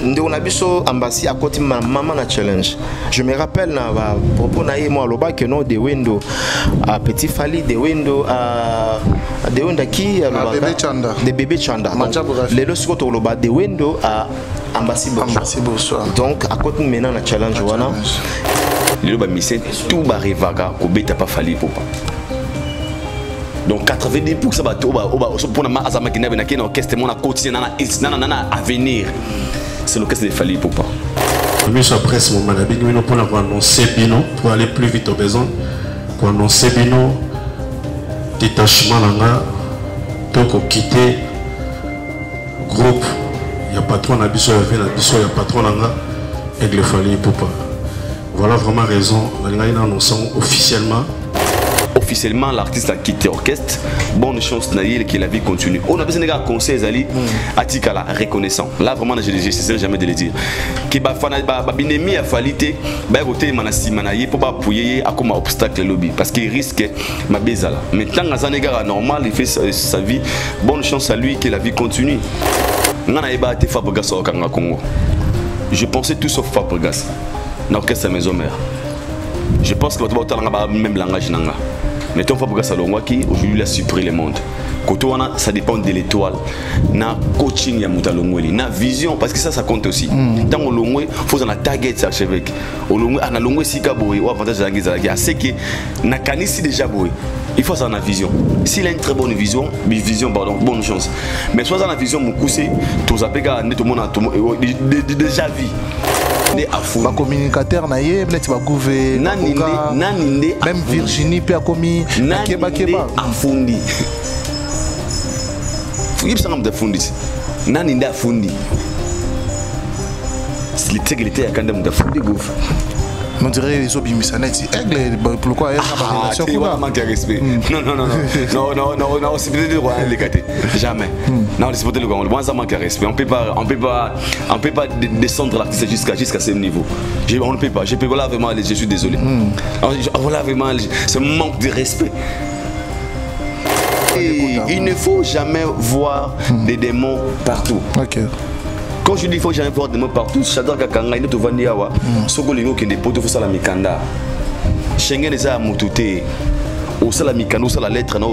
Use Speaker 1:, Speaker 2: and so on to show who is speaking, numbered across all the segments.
Speaker 1: On a biso ambassade à côté ma maman na challenge. Je me rappelle na propos na moi loba que non de window à petit Fali de window à de window qui
Speaker 2: bébé Chanda
Speaker 1: de bébé Chanda. Les deux scots loba de window à ambassade bonsoir. Donc à côté maintenant na challenge wana.
Speaker 3: Le ba mission tout ba rivaga ko beta pas Fali popa. Donc 90% ba to ba pour na azama kinabe na kina orchestre mon na quotidien na avenir. C'est l'orchestre de Fali Poupa.
Speaker 4: Nous après ce moment là, nous pour annoncer Bino pour aller plus vite au besoin pour annoncer Bino détachement là pour quitter groupe. Il y a patron na biso il y a patron là Aigle Fali Poupa. Voilà vraiment raison. Nous annonçons officiellement l'artiste a quitté l'orchestre. Bonne chance que la vie continue. On a besoin de conseils Ali atika la reconnaissant. Là vraiment je ne jamais de le dire. Que ba binemi a falité ba côté manasi manaye pour pas appuyer à comme obstacle lobby parce qu'il risque ma bezala. Maintenant dans un égard normal il fait sa vie. Bonne chance à lui que la vie continue. Ngana eba te Fabregas au Congo. Je pensais tout sauf Fabregas. Dans l'orchestre maison mère. Je pense que tu vas même langage nanga. Mais ton Fabregas Alongwaki aujourd'hui il a surpris le monde. Kotoana ça dépend de l'étoile. Na coaching ya mutalongweli, na vision parce que ça compte aussi. Dans le longwe faut en target ça archevêque. Au longwe ana longwe sika boy ou avantage de la guise à c'est que na kanisi déjà boy. Il faut ça en vision. S'il a une très bonne vision, pardon, bonne chance. Mais soit dans la vision mukuse tous apega net tout monde déjà vie.
Speaker 2: Ma communicateur naie peut-être va gouver même Virginie peut a commis keba
Speaker 3: afundi fugi bisa ngam da fundi nani nda fundi l'intégrité à kanda mda fundi gouf
Speaker 2: on dirait les obimisaneti aigle pourquoi relation
Speaker 3: quoi manque de respect non c'est peut-être le roi les gâter jamais non c'est peut-être le roi moi ça manque de respect on peut pas descendre l'artiste jusqu'à ce niveau on ne peut pas je peux voilà vraiment je suis désolé voilà vraiment c'est un manque de respect. Et il ne faut jamais voir des démons partout. Quand je dis qu'il ne faut jamais voir des démons partout, j'adore que quand il y a des gens qui ne peuvent pas mikanda. Schengen est à Moutouté. Au sala mikanda, au sala lettre, na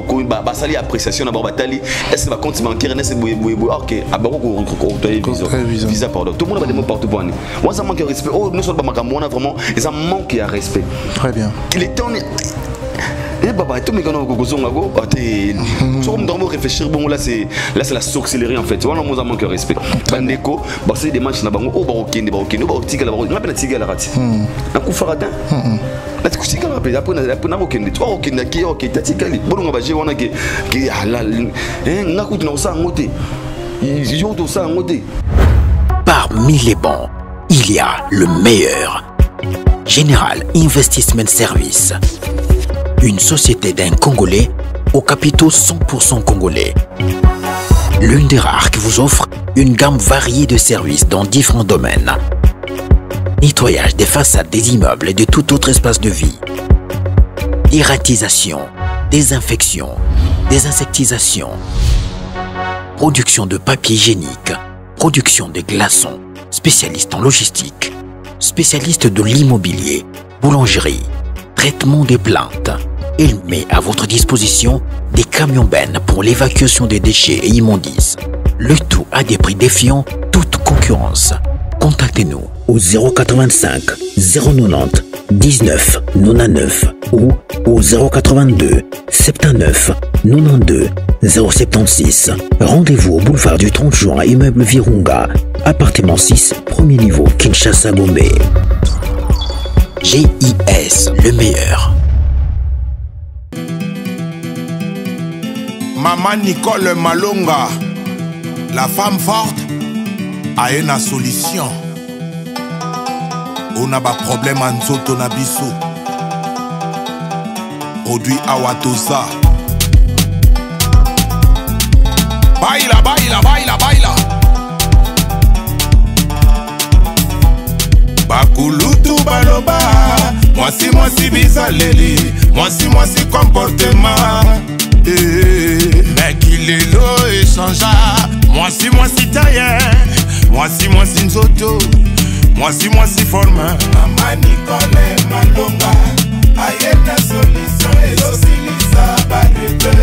Speaker 3: sali appréciation na batali. Est-ce que va compte bancaire, est-ce que ok, abaro visa pardon. Tout le monde a des démons partout pour nous. Moi ça manque de respect. Oh, nous sommes pas makamona vraiment, et ça manque de respect.
Speaker 2: Très bien.
Speaker 3: Il est temps. Et papa, tout le monde réfléchir, bon là c'est la sorcellerie en fait. On a manque de respect. Bandeko, c'est des matchs na bango, oh barokende, tika la barokende, on appelle tika la rati. Un coup faratin. Là tu tika la après na barokende. Tu barokende qui ok tika li. Bon on va jouer on a qui halal. Na coup na ça ngote. Ils ont tout ça ngote.
Speaker 5: Parmi les bons, il y a le meilleur. Général Investment Service. Une société d'un Congolais aux capitaux 100% congolais. L'une des rares qui vous offre une gamme variée de services dans différents domaines. Nettoyage des façades des immeubles et de tout autre espace de vie. Dératisation, désinfection, désinsectisation. Production de papier hygiénique, production de glaçons, spécialiste en logistique, spécialiste de l'immobilier, boulangerie, traitement des plaintes. Il met à votre disposition des camions-bennes pour l'évacuation des déchets et immondices. Le tout à des prix défiant toute concurrence. Contactez-nous au 085 090 19 99 ou au 082 79 92 076. Rendez-vous au boulevard du 30 juin, immeuble Virunga, appartement 6, premier niveau, Kinshasa, Gombe. GIS, le meilleur.
Speaker 6: Maman Nicole Malonga, la femme forte, a une solution. On a pas problème en zoto na biso. Produit Awatosa. Baila, baila, baila, baila. Bakulutu baloba. Moi si bizaleli. Moi si comportement. Mais qu'il est l'eau et changea. Moi si taillé. Mwasi nzoto, mwasi forme. Mama Nicole Malonga, ayena solution ezosilisa barete.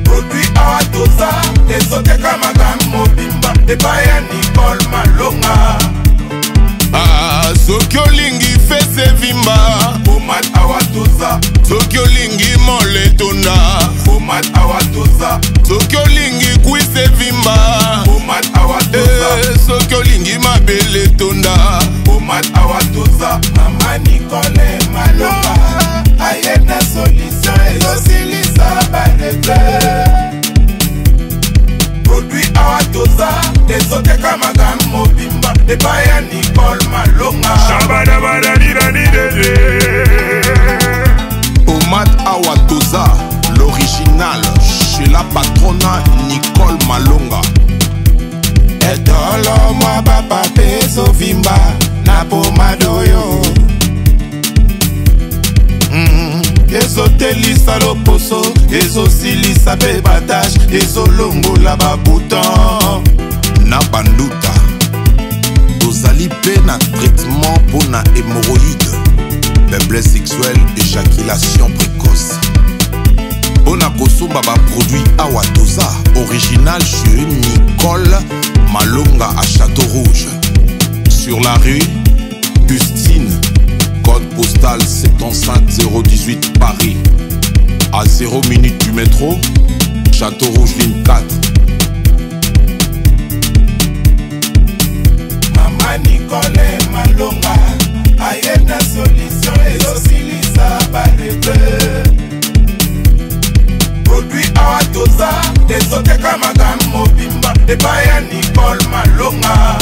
Speaker 6: Produit Awatoza, ezoteka makambo bimba, ebaya Nicole Malonga.
Speaker 7: Soki olingi fese vimba
Speaker 6: Pomade Awatoza.
Speaker 7: Soki olingi moletonda
Speaker 6: Pomade Awatoza.
Speaker 7: Soki olingi kwise vimba
Speaker 6: Pomade Awatoza.
Speaker 7: Soki olingi mabele tonda
Speaker 6: Pomade Awatoza. Mama Nicole Malonga, ayena solution ezosilisa barete. Produit Awatoza, ezoteka makambo bimba, ebaya Nicole Malonga.
Speaker 7: Pomade Awatoza, l'original chez la patronne Nicole Malonga.
Speaker 6: Etolo mwa papa peso vimba na pomade oyo. Ezotelisa loposo, ezosilisa pe batage, ezolongola babuton.
Speaker 7: Na banduta tozali pe na traitement pour na hémorroïde, faiblesse sexuelle, éjaculation précoce. Pour na kosomba ba produit Awatoza, original chez Nicole Malonga à Château Rouge. Sur la rue Custine, code postal 75018 Paris. À 0 minutes du métro, Château Rouge ligne 4.
Speaker 6: Mama Nicole Malonga, ayena solution ezosilisa barete. Produit Awatoza, ezoteka makambo bimba, ebaya Nicole Malonga.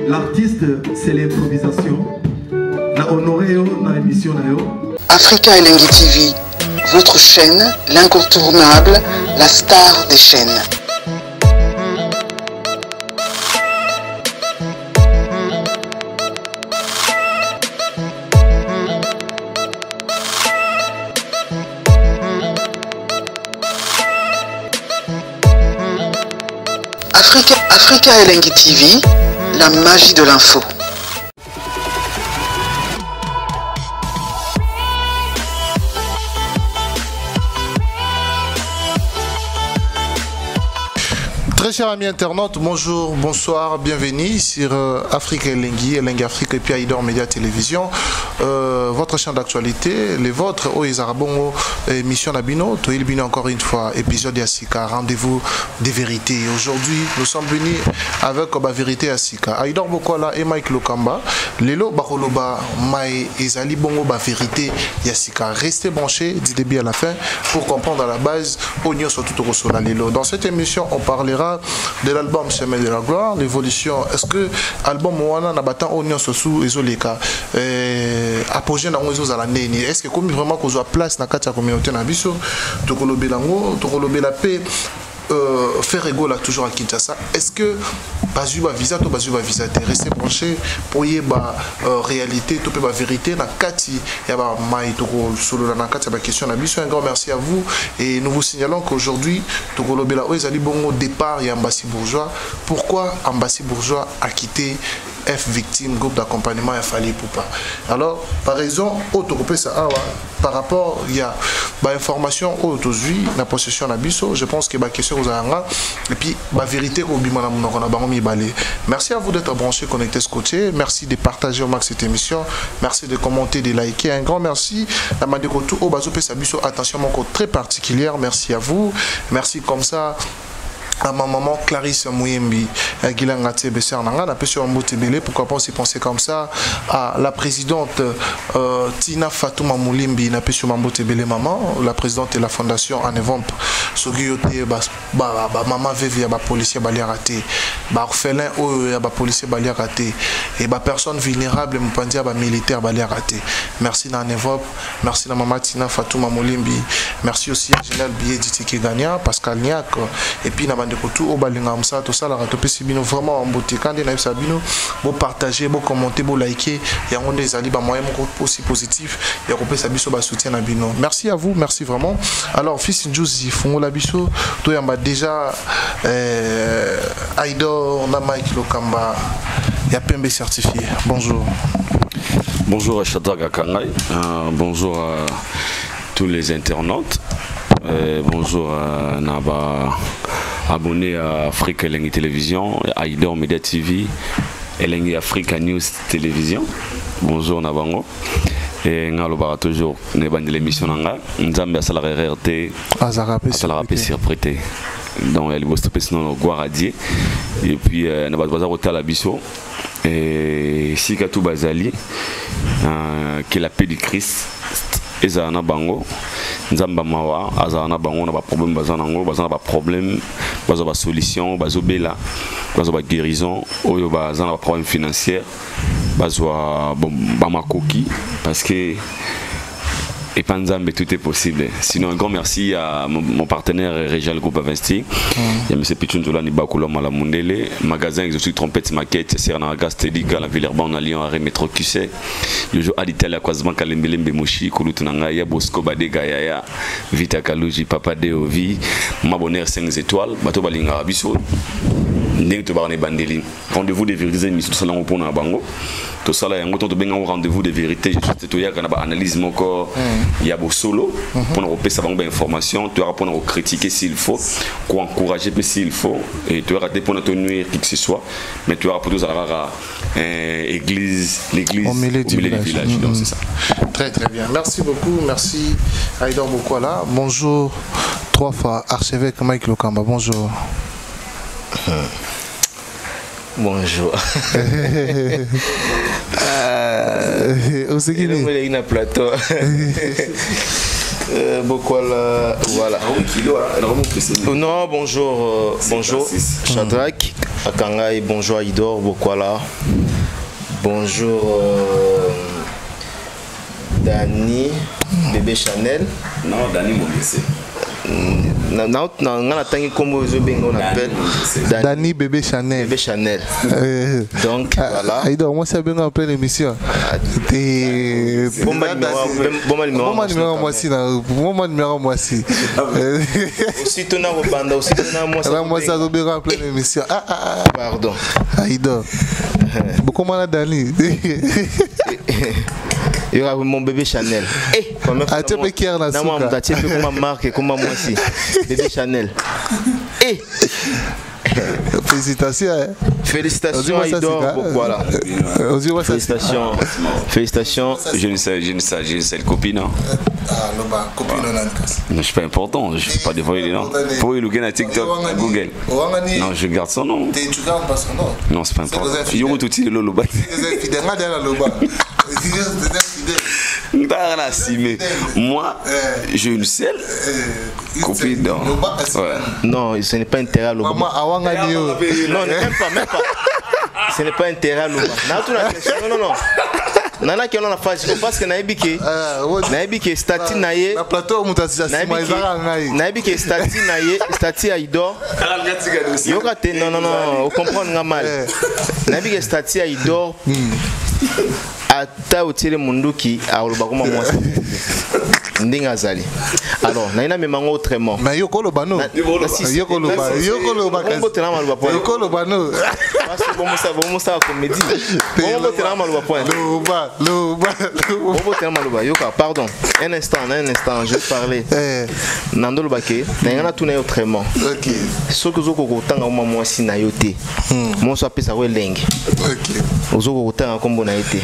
Speaker 8: L'artiste, c'est l'improvisation. Na honoré dans l'émission.
Speaker 9: Africa Elengi TV, votre chaîne, l'incontournable, la star des chaînes. Africa Elengi TV, la magie de l'info.
Speaker 2: Très chers amis internautes, bonjour, bonsoir, bienvenue sur Africa Elengi Afrique et puis Aïdor Média Télévision. Votre chaîne d'actualité, les vôtres, Oezarabongo, émission Nabino, Toilbino encore une fois, épisode Yassika, rendez-vous des vérités. Aujourd'hui, nous sommes venus avec la vérité Yassika. Aïdor Bokola et Mike Lokamba, Lelo Bakoloba, Mai Ezali Bongo, ba vérité Yassika. Restez branchés du début à la fin pour comprendre à la base, Oignon surtout au Lelo. Dans cette émission, on parlera de l'album Chemin de la Gloire, l'évolution. Est-ce que l'album Moana n'a pas tant Oignon sous Ezoleka apogée dans les autres années? Est-ce que comme vraiment qu'on soit place dans la communauté Nabiso, Tokolobe Lango, Tokolobe la paix, faire égaux là toujours à Kinshasa? Est-ce que Bazu va visa, to Bazu va visa, rester branché pour y ba réalité, to ba vérité na kati ya ba mai toko solo na kati ba question na biso. Un grand merci à vous et nous vous signalons qu'aujourd'hui Tokolobe la Oezali Bongo départ et Ambassy Bourgeois. Pourquoi Ambassy Bourgeois a quitté F victime groupe d'accompagnement Fali Poupa. Alors par raison autocopé ça par rapport il y a information aujourd'hui la possession d'Abisso, je pense que la question aux aranga et puis la vérité au bimana monokona bango mi balé. Merci à vous d'être branchés, connectés ce côté. Merci de partager au max cette émission. Merci de commenter, de liker. Un grand merci à Madekotou au Bazo Pesabisso. Attention mon code très particulière. Merci à vous. Merci comme ça à ma maman Clarisse Mouyembi, Guilangate Bessernanga, la pêche en Botebele, pourquoi pas aussi penser comme ça à la présidente Tina Fatouma Moulimbi, la pêche en Botebele maman, la présidente de la fondation Anevomp, Soguyote, maman Vévé, policier Baliarate, orphelin ou policier Baliarate, et personne vulnérable, Mpandia, militaire Baliarate. Merci à Anevomp, merci à maman Tina Fatouma Moulimbi, merci aussi à Général Billet Ditiki Gagna, Pascal Niak, et puis de tout au balingamsa tout ça la ratopé sibino vraiment en beauté quand des sabino beau partager beau commenter beau liker et on des ali ba moyen aussi positif et repé sabiso ba soutien na bino. Merci à vous, merci vraiment. Alors fils Njuzi font la biso to yamba déjà Aïdor na Mike Lokamba ya PMB certifié. Bonjour.
Speaker 4: Bonjour à Shadraga Kangai, bonjour à tous les internautes. Bonjour à Naba, abonné à Africa Elengi Télévision, Aïdor Media TV, Elengi Africa News Télévision. Bonjour Nabango. Et nous avons toujours une émission. Nous avons salarié RT, salarié surprêté. Donc il faut stopper sinon le Guaradier. Et puis nous avons hôtel à Bisso. Et Sikatou Bazali, qui est la paix du Christ. Ezana bango nzamba mawa azana bango na ba problème bazana ba problème bazo ba solution bazo bela bazo ba guérison oyo bazana ba problème financier bazo ba makoki parce que et Panzambe tout est possible. Sinon un grand merci à mon partenaire Régial Groupe Investi. Il y a M. Pichunzola Nibakolo Malamundele, magasin exotique trompette maquette, Serna Gasteliga, la Villerban, à Lyon, à Métro QC. Le jour à l'Italie, à Kwazban, Kalembelembe Mouchi, Kolutunanga, Ya Bosco Badega Yaya, Vita Kaluji, Papa Deovi, Mabonner 5 étoiles, Bato Balinga Abisso. Rendez-vous de vérité, émission de salon pour Bango. Tout ça là, il y a un rendez-vous de vérité. Je suis tout à l'heure, analyse mon corps. Il y a beau solo pour nous repérer savoir des informations. Tu auras pour nous critiquer s'il faut, pour encourager s'il faut, et tu auras pour nous nuire qui que ce soit. Mais tu auras pour nous avoir l'église au milieu du village. Donc c'est ça.
Speaker 2: Très très bien. Merci beaucoup. Merci Aïdor Bokwala. Bonjour 3 fois archevêque Mike Lokamba. Bonjour.
Speaker 1: Bonjour. Il plateau. Voilà. Non, bonjour. Bonjour. Shadrach, Akangai, bonjour Aïdor, Bokwala. Bonjour Dani, bébé Chanel.
Speaker 4: Non, Dani Mobessé.
Speaker 1: On appelle
Speaker 2: Dani Bébé Chanel.
Speaker 1: Bébé Chanel. Donc voilà.
Speaker 2: Aïdor, moi c'est bien en pleine émission.
Speaker 1: Bon numéro moi aussi. Aussi ton banda aussi
Speaker 2: moi ça doit bien en pleine émission.
Speaker 1: Pardon.
Speaker 2: Aïdor. Beaucoup mal Dani.
Speaker 1: Il y aura mon bébé Chanel. Bébé Chanel. Félicitations. Félicitations Aïdor. Voilà. Félicitations. Félicitations.
Speaker 4: Je ne sais le copine. Non, je suis pas important, je ne suis pas dévoilé les noms. Pour le gars à TikTok, Google. Non, je garde son nom.
Speaker 2: Tu gardes pas son nom.
Speaker 4: Non, c'est pas important. Il y a tout le loba. Moi, j'ai une seule copine.
Speaker 1: Non, ce n'est pas intérêt à l'Oba. Non, même pas. Ce n'est pas intérêt à l'Oba. Non. Nana qui est la phase parce que naibike stati naie na plateau naibike stati Aïdor yokate non on comprend mal naibike stati Aïdor ata otile munduki a olobakoma mwasi ndinga zali Alors, naina me mango autrement.
Speaker 2: Mais yoko lo bano. Yoko lo ba. Yoko lo ba.
Speaker 1: Bon tena maluba point.
Speaker 2: Yoko lo bano.
Speaker 1: Parce que bon ça comédie. Bon tena maluba point.
Speaker 2: Lo ba.
Speaker 1: Bon tena maluba. Yoka, pardon. Un instant, je vais parler. Nando lo bake, naina tuna autrement. OK. Ce que zoko kotanga moi si na yote. Mon so apesa we leng. OK. Ozoko kotanga kombo na yote.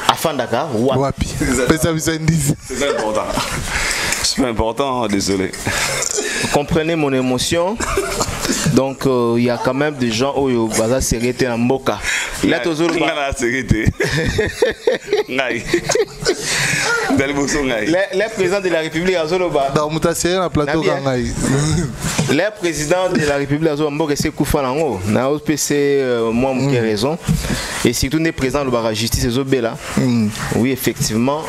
Speaker 1: Afandaka wapi.
Speaker 2: Pesa bisandis.
Speaker 3: C'est important. C'est important, désolé.
Speaker 1: Vous comprenez mon émotion. Donc il y a quand même des gens où baza sérété en mboka. Là toujours
Speaker 3: la sérété. Ngai.
Speaker 1: Le président de la République Azoloba.
Speaker 2: Dans mutation na plateau ngai.
Speaker 1: Le président de la République Azoloba c'est Koufa Nango. Na OPC moi qui raison. Et surtout les présidents de la justice Zobela. Oui effectivement.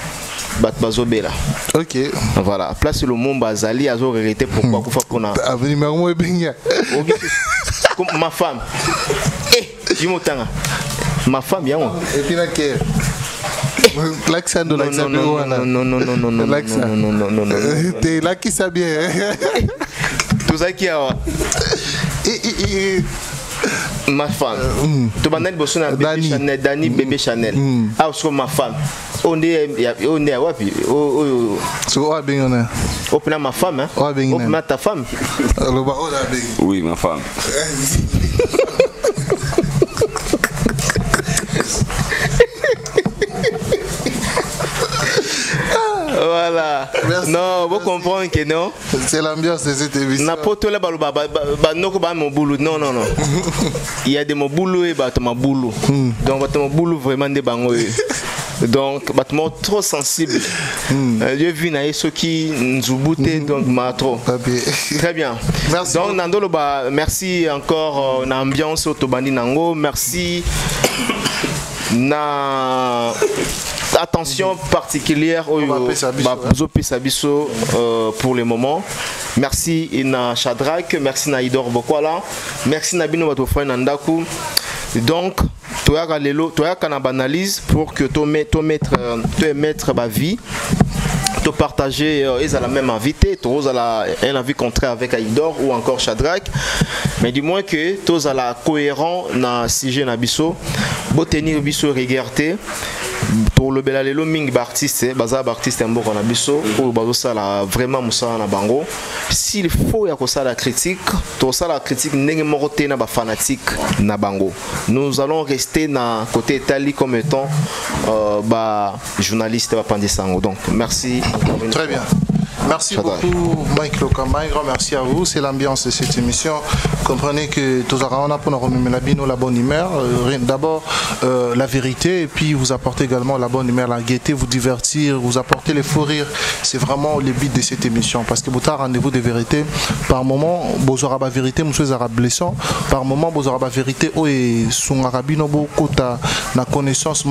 Speaker 1: Batbazobela.
Speaker 2: OK.
Speaker 1: Voilà, place le monde Bazali Azo regretté pourquoi Koufa Kona.
Speaker 2: Avenir Mermo Benga.
Speaker 1: Ma femme. Jimotanga. Ma femme bien.
Speaker 2: Et puis là que l'accent de l'accent. Non. T'es là qui ça bien.
Speaker 1: Tout ça qui a ma femme. Tu vas naître bosser bébé Chanel, Dani bébé Chanel. Ah, c'est ma femme. On est wapi.
Speaker 2: C'est quoi bien on est.
Speaker 1: Open ma femme hein. Open ta femme.
Speaker 3: Oui, ma femme.
Speaker 1: Voilà. Merci. Non, vous comprenez que non.
Speaker 2: C'est l'ambiance de cette émission.
Speaker 1: N'importe où non. Il y a des mots boulot et mon boulot. Donc mon boulot vraiment des bango. Donc bâtiment trop sensible. Dieu vu na ce qui nous bouté donc ma trop. Très bien. Merci. Donc Nandolo merci encore l'ambiance autobandi nango. Merci. Na attention particulière au pour le moment. Merci na Shadrach, merci na Idor Bokwala, merci na Bino Batofra Nandaku. Donc tu as une analyse pour que tu mettre ma vie. De partager ils ont la même invité, tous à un avis contraire avec Aïdor ou encore Shadrach, mais du moins que tous à la cohérent na sujet na biso, bo tenir biso regarder pour le belalelo ming artiste baza artiste mboko na biso ou bazo sala vraiment musala na bango. S'il faut ya ko sala critique, to sala critique ndenge moko te na ba fanatique na bango. Nous allons rester na côté Italie comme étant journaliste ba pandisango. Donc merci.
Speaker 2: Très bien. Merci beaucoup Mike Lokamba, un grand merci à vous. C'est l'ambiance de cette émission. Comprenez que tous on a pour nous remettre la bonne humeur. D'abord la vérité et puis vous apportez également la bonne humeur, la gaieté, vous divertir, vous apporter les fous rires. C'est vraiment le but de cette émission parce que vous avez rendez-vous de vérité. Par moment, vous aurez la vérité, monsieur arabes blessant. Par moment, vous aurez la vérité. Oh et son arabino beaucoup na connaissance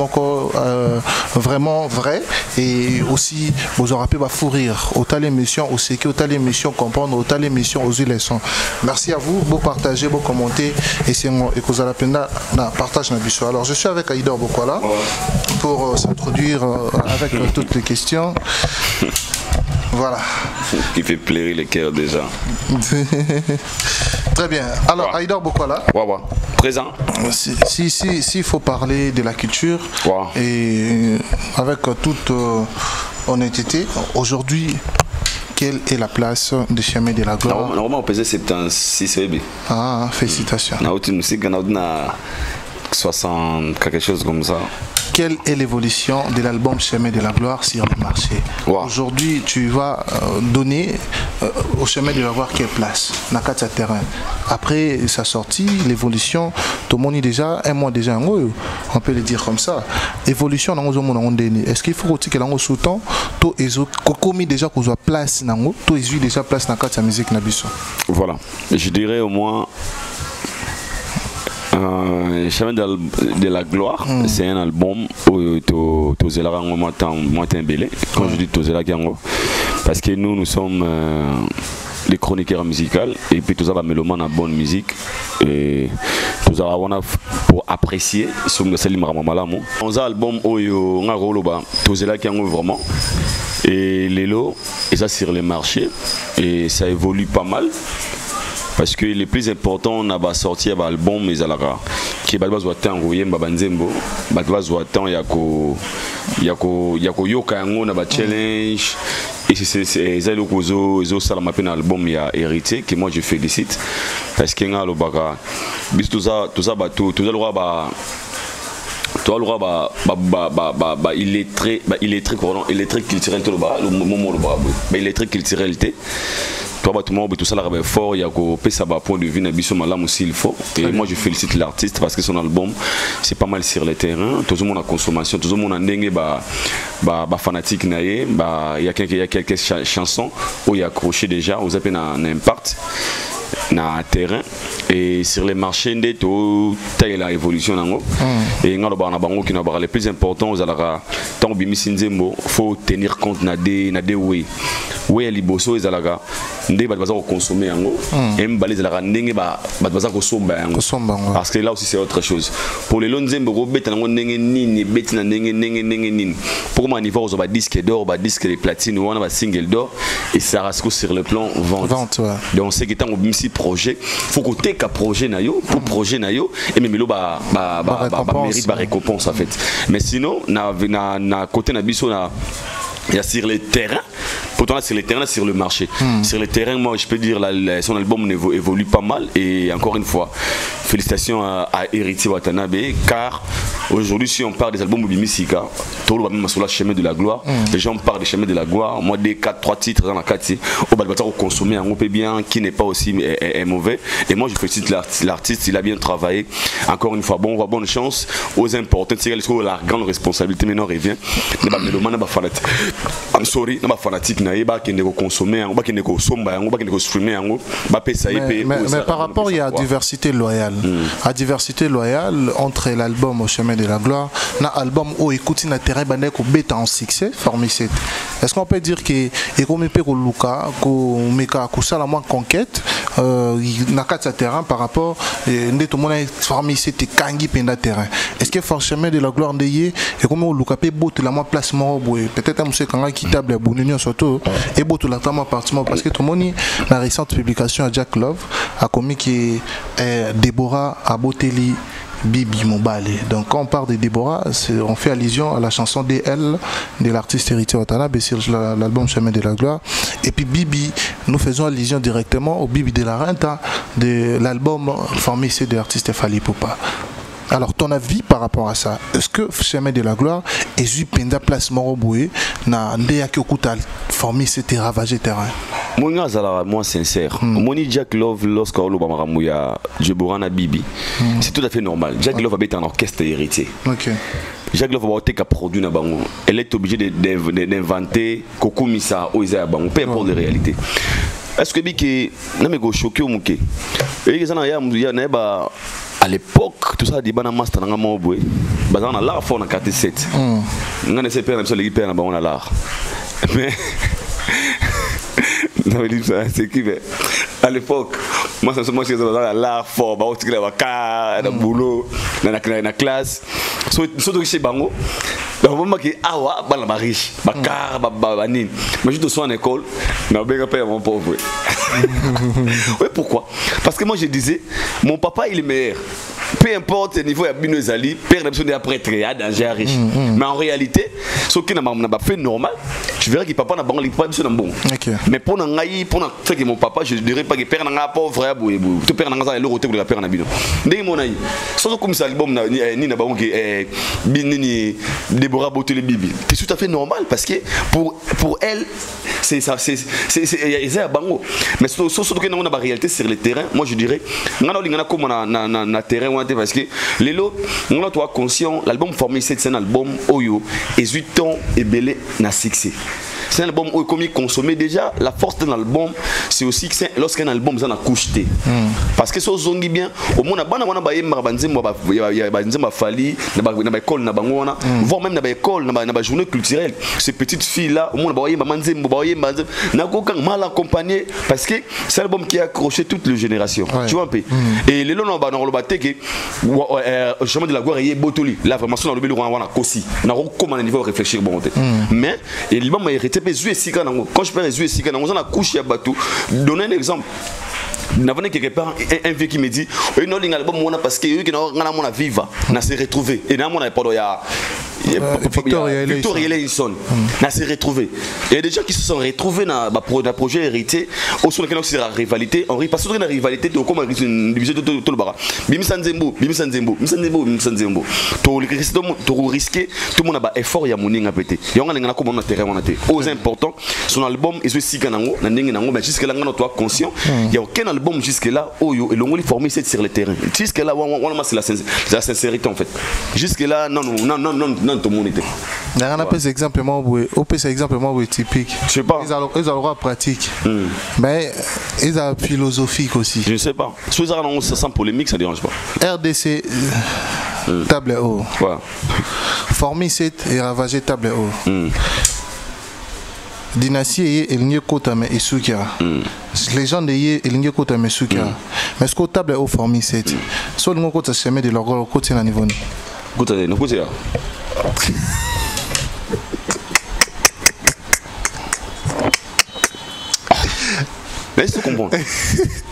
Speaker 2: vraiment vrai et aussi vous aurez pu fou rire. Autant l'émission, au sécu, autant l'émission comprendre, autant l'émission aux leçons. Merci à vous, beau partager, beau commenter et c'est moi et que vous allez partage na biso. Alors je suis avec Aïdor Bokwala pour s'introduire avec toutes les questions. Voilà.
Speaker 3: Qui fait pleurer le cœur déjà.
Speaker 2: Très bien. Alors Aïdor Bokwala.
Speaker 3: Présent.
Speaker 2: S'il faut parler de la culture et avec toute honnêteté, aujourd'hui, quelle est la place du chemin de la gloire?
Speaker 3: Normalement, on pesait 76 bébés.
Speaker 2: Ah, félicitations.
Speaker 3: On a une musique, on a 60, quelque chose comme ça.
Speaker 2: Quelle est l'évolution de l'album Chemin de la Gloire sur le marché? Aujourd'hui, tu vas donner au Chemin de la Gloire quelle place dans le terrain? Après sa sortie, l'évolution, tout le monde est déjà, un mois déjà, on peut le dire comme ça. Évolution, est-ce qu'il faut que l'on sous temps, tout est déjà qu'on soit place, tout est déjà place dans la musique.
Speaker 3: Voilà, je dirais au moins. Chemin de la Gloire, c'est un album où Tozela Moitin Belé, quand je dis Tozela Gango, parce que nous sommes les chroniqueurs musicaux et puis Tozela Mélomane à bonne musique et Tozela pour apprécier ce que c'est l'imam Malamo. On a un album où on a Tozela Gango vraiment.
Speaker 4: Et les lots, et ça sur les marchés, et ça évolue pas mal. Parce que le plus important, on a sorti un album, mais à la qui est basé en Royem, Babanzembo, basé en Yako Yoka, on a un challenge. Et c'est le Kozo, ça m'a fait un album, il y a hérité, que moi je félicite. Parce qu'il y a le baga, tout ça, il est très culturel, le moment il est très culturel. Tout ça là fort, il y a un point de vue aussi il faut. Et moi je félicite l'artiste parce que son album c'est pas mal sur le terrain. Tout le monde a consommation, tout le monde a dengue fanatique il y a quelques chansons où il y a accroché déjà, vous avez un impact na terrain et sur les marchés tout taille la évolution et le plus important faut tenir compte de oui liboso ezalaga ndé baza ko consommer yango et mbali ezalaka ndenge baza ko somba yango parce que là aussi c'est autre chose pour les lonzembo ko beta nango ndenge nini beti na ndenge nini pour moi niveau aux ba disque d'or ba disque de platine ou on a single d'or et ça reste sur le plan vente ouais. Donc c'est que tant au bimsi projet faut que tu ka projet na yo pour projet na yo et même lo mérite ba récompense en fait mais sinon na côté na biso na il y a sur les terrains, pourtant sur les terrains, sur le marché. Sur les terrains, moi je peux dire son album évolue pas mal et encore une fois, félicitations à Héritier Watanabe car aujourd'hui si on parle des albums Bimisika, tout le monde sur le chemin de la gloire, les gens parlent des chemins de la gloire, moi des 3 titres dans la 4 au bas de consommer un groupe bien qui n'est pas aussi mauvais et moi je félicite l'artiste, il a bien travaillé. Encore une fois, bonne chance aux importants, c'est la grande responsabilité maintenant revient. I'm sorry, na fanatique na yeba qui ne consommer, on va qui ne consommer, on va qui ne streamer, on va payer ça mais
Speaker 2: par rapport il y a diversité loyale. À diversité loyale entre l'album Au chemin de la gloire, na album où écoute na terrain bandé ko beta en succès formé 7. Est-ce qu'on peut dire que et comme pe ko luka ko meka ko sala moins conquête na quatre terrain par rapport ndé tout monde formé 7 kangi penda terrain. Est-ce que forcément de la gloire ndeye et comme luka pe bote la moins placement peut-être un monsieur quand qui table bonunion surtout et bote la trama appartement parce que tout le monde la récente publication à Jack Love a commis qui est Déborah Aboteli Bibi Mobale. Donc quand on parle de Déborah, on fait allusion à la chanson DL de l'artiste Héritier Watanabe sur l'album Chemin de la gloire. Et puis Bibi, nous faisons allusion directement au Bibi de la Renta de l'album formé de l'artiste Fali Poupa. Alors ton avis par rapport à ça, est-ce que Chemin de la gloire est eu penda place Moroboué na ndea ki okuta formé c'était ravagé terrain?
Speaker 4: Moi sincère. Moni Jack Love lorsqu'on le bamaramouya Djeborana Bibi, c'est tout à fait normal. Jack Love habite un orchestre héritier. OK. Jack Love a été produit na bango. Elle est obligée d'inventer kokumisa oiza bango, peu importe les réalités. Est-ce que Biki n'a pas choqué ou mouké? Et ils en a à l'époque, tout ça dit bana master dans mon boy. Bazan a l'art fort dans 47. On a essayé de faire l'équipe na on a l'art. Mais non mais c'est qui à l'époque moi c'est moi qui dans l'art fort ba on tire la car dans boulot dans la classe surtout chez bango donc moi qui awa ba la riche ba car ba nini mais je te sois en école na bien pas mon pauvre. Oui, pourquoi? Parce que moi je disais mon papa il est meilleur. Peu importe le niveau il y a bien nos alliés, père n'a besoin d'être prêtre à danger riche. Mais en réalité, ce qui n'a pas fait normal, je verrais que papa n'a pas besoin d'un bon. Mais pour que mon papa, je ne dirais pas que père n'a pas frère, tout père n'a pas le retour de la père n'a pas. Dès mon aïe, sans comme ça album ni n'a pas ni Déborah Botele Bibi. C'est tout à fait normal parce que pour elle c'est ça c'est un bango. Mais surtout que nous on a la réalité sur le terrain, moi je dirais on a comme na terrain parce que les lots on a toi conscient l'album formé c'est un album Oyo et 8 ans et belé na succès. C'est un album où comme consommer déjà la force d'un album c'est aussi que lorsqu'un album ça a couché parce que so zongi bien au monde bana wana ba yemba banzemba ba nzemba fali na ba école na bangona voire même na ba école na ba journée culturelle ces petites filles là au monde ba yemba manzemba ba yemba na ko mal accompagné parce que c'est un album qui a accroché toutes les générations tu vois un peu et les lono ba na baté que chemin de la gloire est botoli là vraiment sur le belo wana kosi na ko comment niveau réfléchir bon mais et l'album a hérité jouer si quand je peux jouer si quand on a couché à bateau. Donner un exemple. Nous avons quelque part un vieux qui me dit non l'album parce que on a viva on s'est retrouvé et là on a pas Victor Ellison on s'est retrouvé. Il y a des gens qui se sont retrouvés dans le projet hérité au sein de la rivalité on rit parce que la rivalité de comme une division de tout le bara Bimisanzembo to risquer tout le monde a effort ya moninga pété et on a comme on a terrain on a été aux important son album est aussi kanango na ndenge nango mais jusque là on toi conscient il y a aucun album jusque là oyo et l'ongoli formé c'est sur le terrain jusque là on a c'est la sincérité en fait jusque là non tout le monde était
Speaker 2: on a un exemple typique
Speaker 4: je sais pas
Speaker 2: ils ont le droit pratique mais ils ont philosophique aussi
Speaker 4: je sais pas si vous avez sans polémique ça dérange pas
Speaker 2: RDC table haut
Speaker 4: voilà
Speaker 2: formé 7 et ravagé table haut dynastie et il n'y a qu'autre mais Isukia les gens de y il n'y a qu'autre mais Isukia mais ce qu'on table haut formé 7 soit le côté chemin de leur côté à niveau
Speaker 4: côté no côté mais c'est comprendre.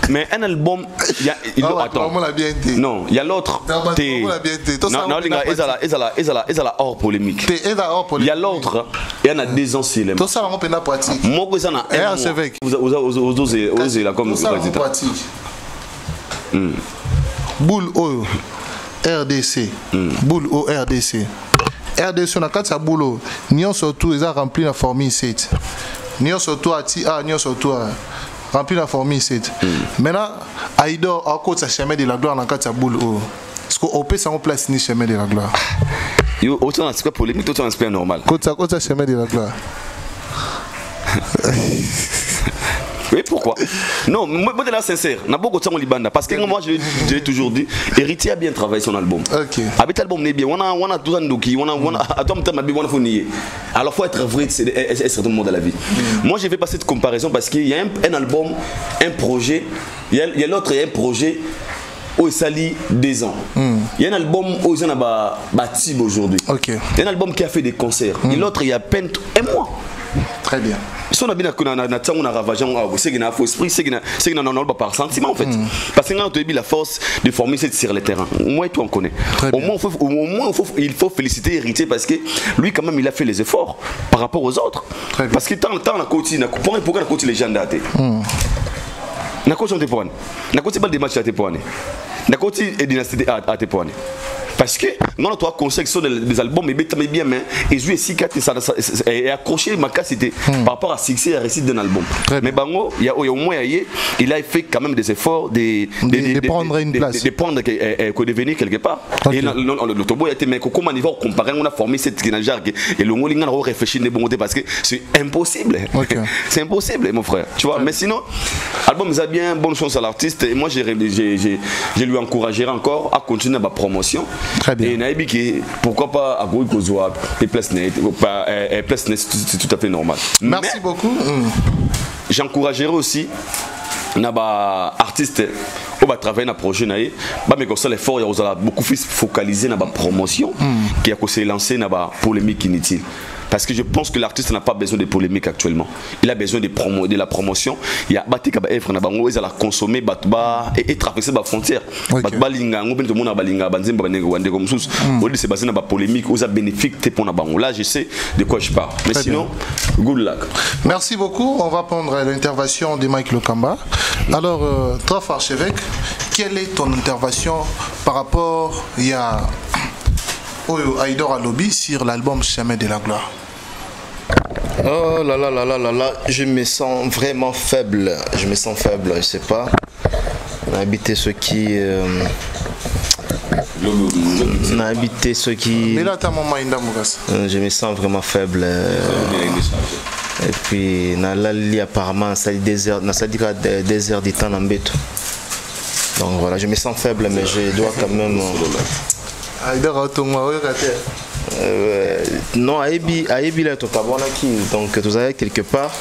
Speaker 4: Mais un album, il y a attends. Non, il y a l'autre. Non, ils ont hors polémique. Il y a l'autre, il y en a des anciens.
Speaker 2: Tout ça on peut la pratique.
Speaker 4: Moi que ça na vous osez la comme
Speaker 2: pratique. Boule O RDC. Boule O RDC. RDC na kati ya boulot. Nion surtout ils ont rempli la formule 7. Nion surtout nion surtout rempli la formule 7. Maintenant, Aïdor à côté de chemin de la gloire dans la boule. Parce qu'on peut s'en place ni chemin de la gloire.
Speaker 4: Autant c'est pas polémique, autant c'est normal.
Speaker 2: Côté à chemin de la gloire.
Speaker 4: Oui, pourquoi? Non, moi je suis sincère. On a beaucoup de temps au Liban parce que moi je l'ai toujours dit. Héritier a bien travaillé son album.
Speaker 2: Ok.
Speaker 4: Avec l'album est bien. On a tout un doki. On a attends on faut nier. Alors faut être vrai, c'est certain monde de la vie. Moi je vais pas cette comparaison parce qu'il y a un album, un projet. Il y a l'autre, il y a un projet. Où il s'allie 2 ans. Il y a un album où il y a bâti aujourd'hui.
Speaker 2: Ok.
Speaker 4: Il y a un album qui a fait des concerts. Et l'autre il y a à peine 1 mois.
Speaker 2: Très bien.
Speaker 4: Si on a bien on a ravagé, c'est qu'il y a un faux esprit, c'est qu'il y a un par sentiment en fait. Parce que quand on a la force de former cette sur le terrain. Moi et toi on connaît. Au moins il faut féliciter Héritier parce que lui quand même il a fait les efforts par rapport aux autres. Parce que tant on a continué, pourquoi on a continué les gens d'athée. On a continué on a continué des matchs à tes points. On a continué des dynasties à tes points. Parce que on a trois conseils sur des albums mais bien mais et jouer si quatre et accrocher ma capacité par rapport à succès et réussite d'un album. Mais bango il y a au moins il a fait quand même des efforts de
Speaker 2: prendre une place
Speaker 4: de prendre que devenir quelque part. Et le tobo a été mais comment on va comparer on a formé cette guinagère et le molinga on réfléchir des bons parce que c'est impossible. C'est impossible mon frère. Tu vois mais sinon album ça bien bonne chance à l'artiste et moi je lui encouragerai encore à continuer ma promotion.
Speaker 2: Très bien.
Speaker 4: Et Naïbi, pourquoi pas à Gouy Kozoa et Place Net, c'est tout à fait normal.
Speaker 2: Merci beaucoup.
Speaker 4: J'encouragerai aussi les artistes qui travaillent dans le projet, mais l'effort est beaucoup plus focalisé sur la promotion qui a été lancé dans la polémique inutile. Parce que je pense que l'artiste n'a pas besoin de polémique actuellement. Il a besoin de la promotion. Il y a des œuvres qui ont consommé et traverser les frontières. Là, je sais de quoi je parle. Mais sinon, good luck.
Speaker 2: Merci beaucoup. On va prendre l'intervention de Mike Lokamba. Alors, Trof Archevêque, quelle est ton intervention par rapport à Aïdor Alobi sur l'album Chemin de la Gloire?
Speaker 1: Oh là là là là là là, je me sens vraiment faible. Je me sens faible, je sais pas. On a habité ceux qui. On a habité ceux qui.
Speaker 2: Mais là,
Speaker 1: je me sens vraiment faible. Et puis, apparemment, ça dit des heures du temps dans le. Donc voilà, je me sens faible, mais je dois quand même. Non, Aïbi là, donc vous avez quelque part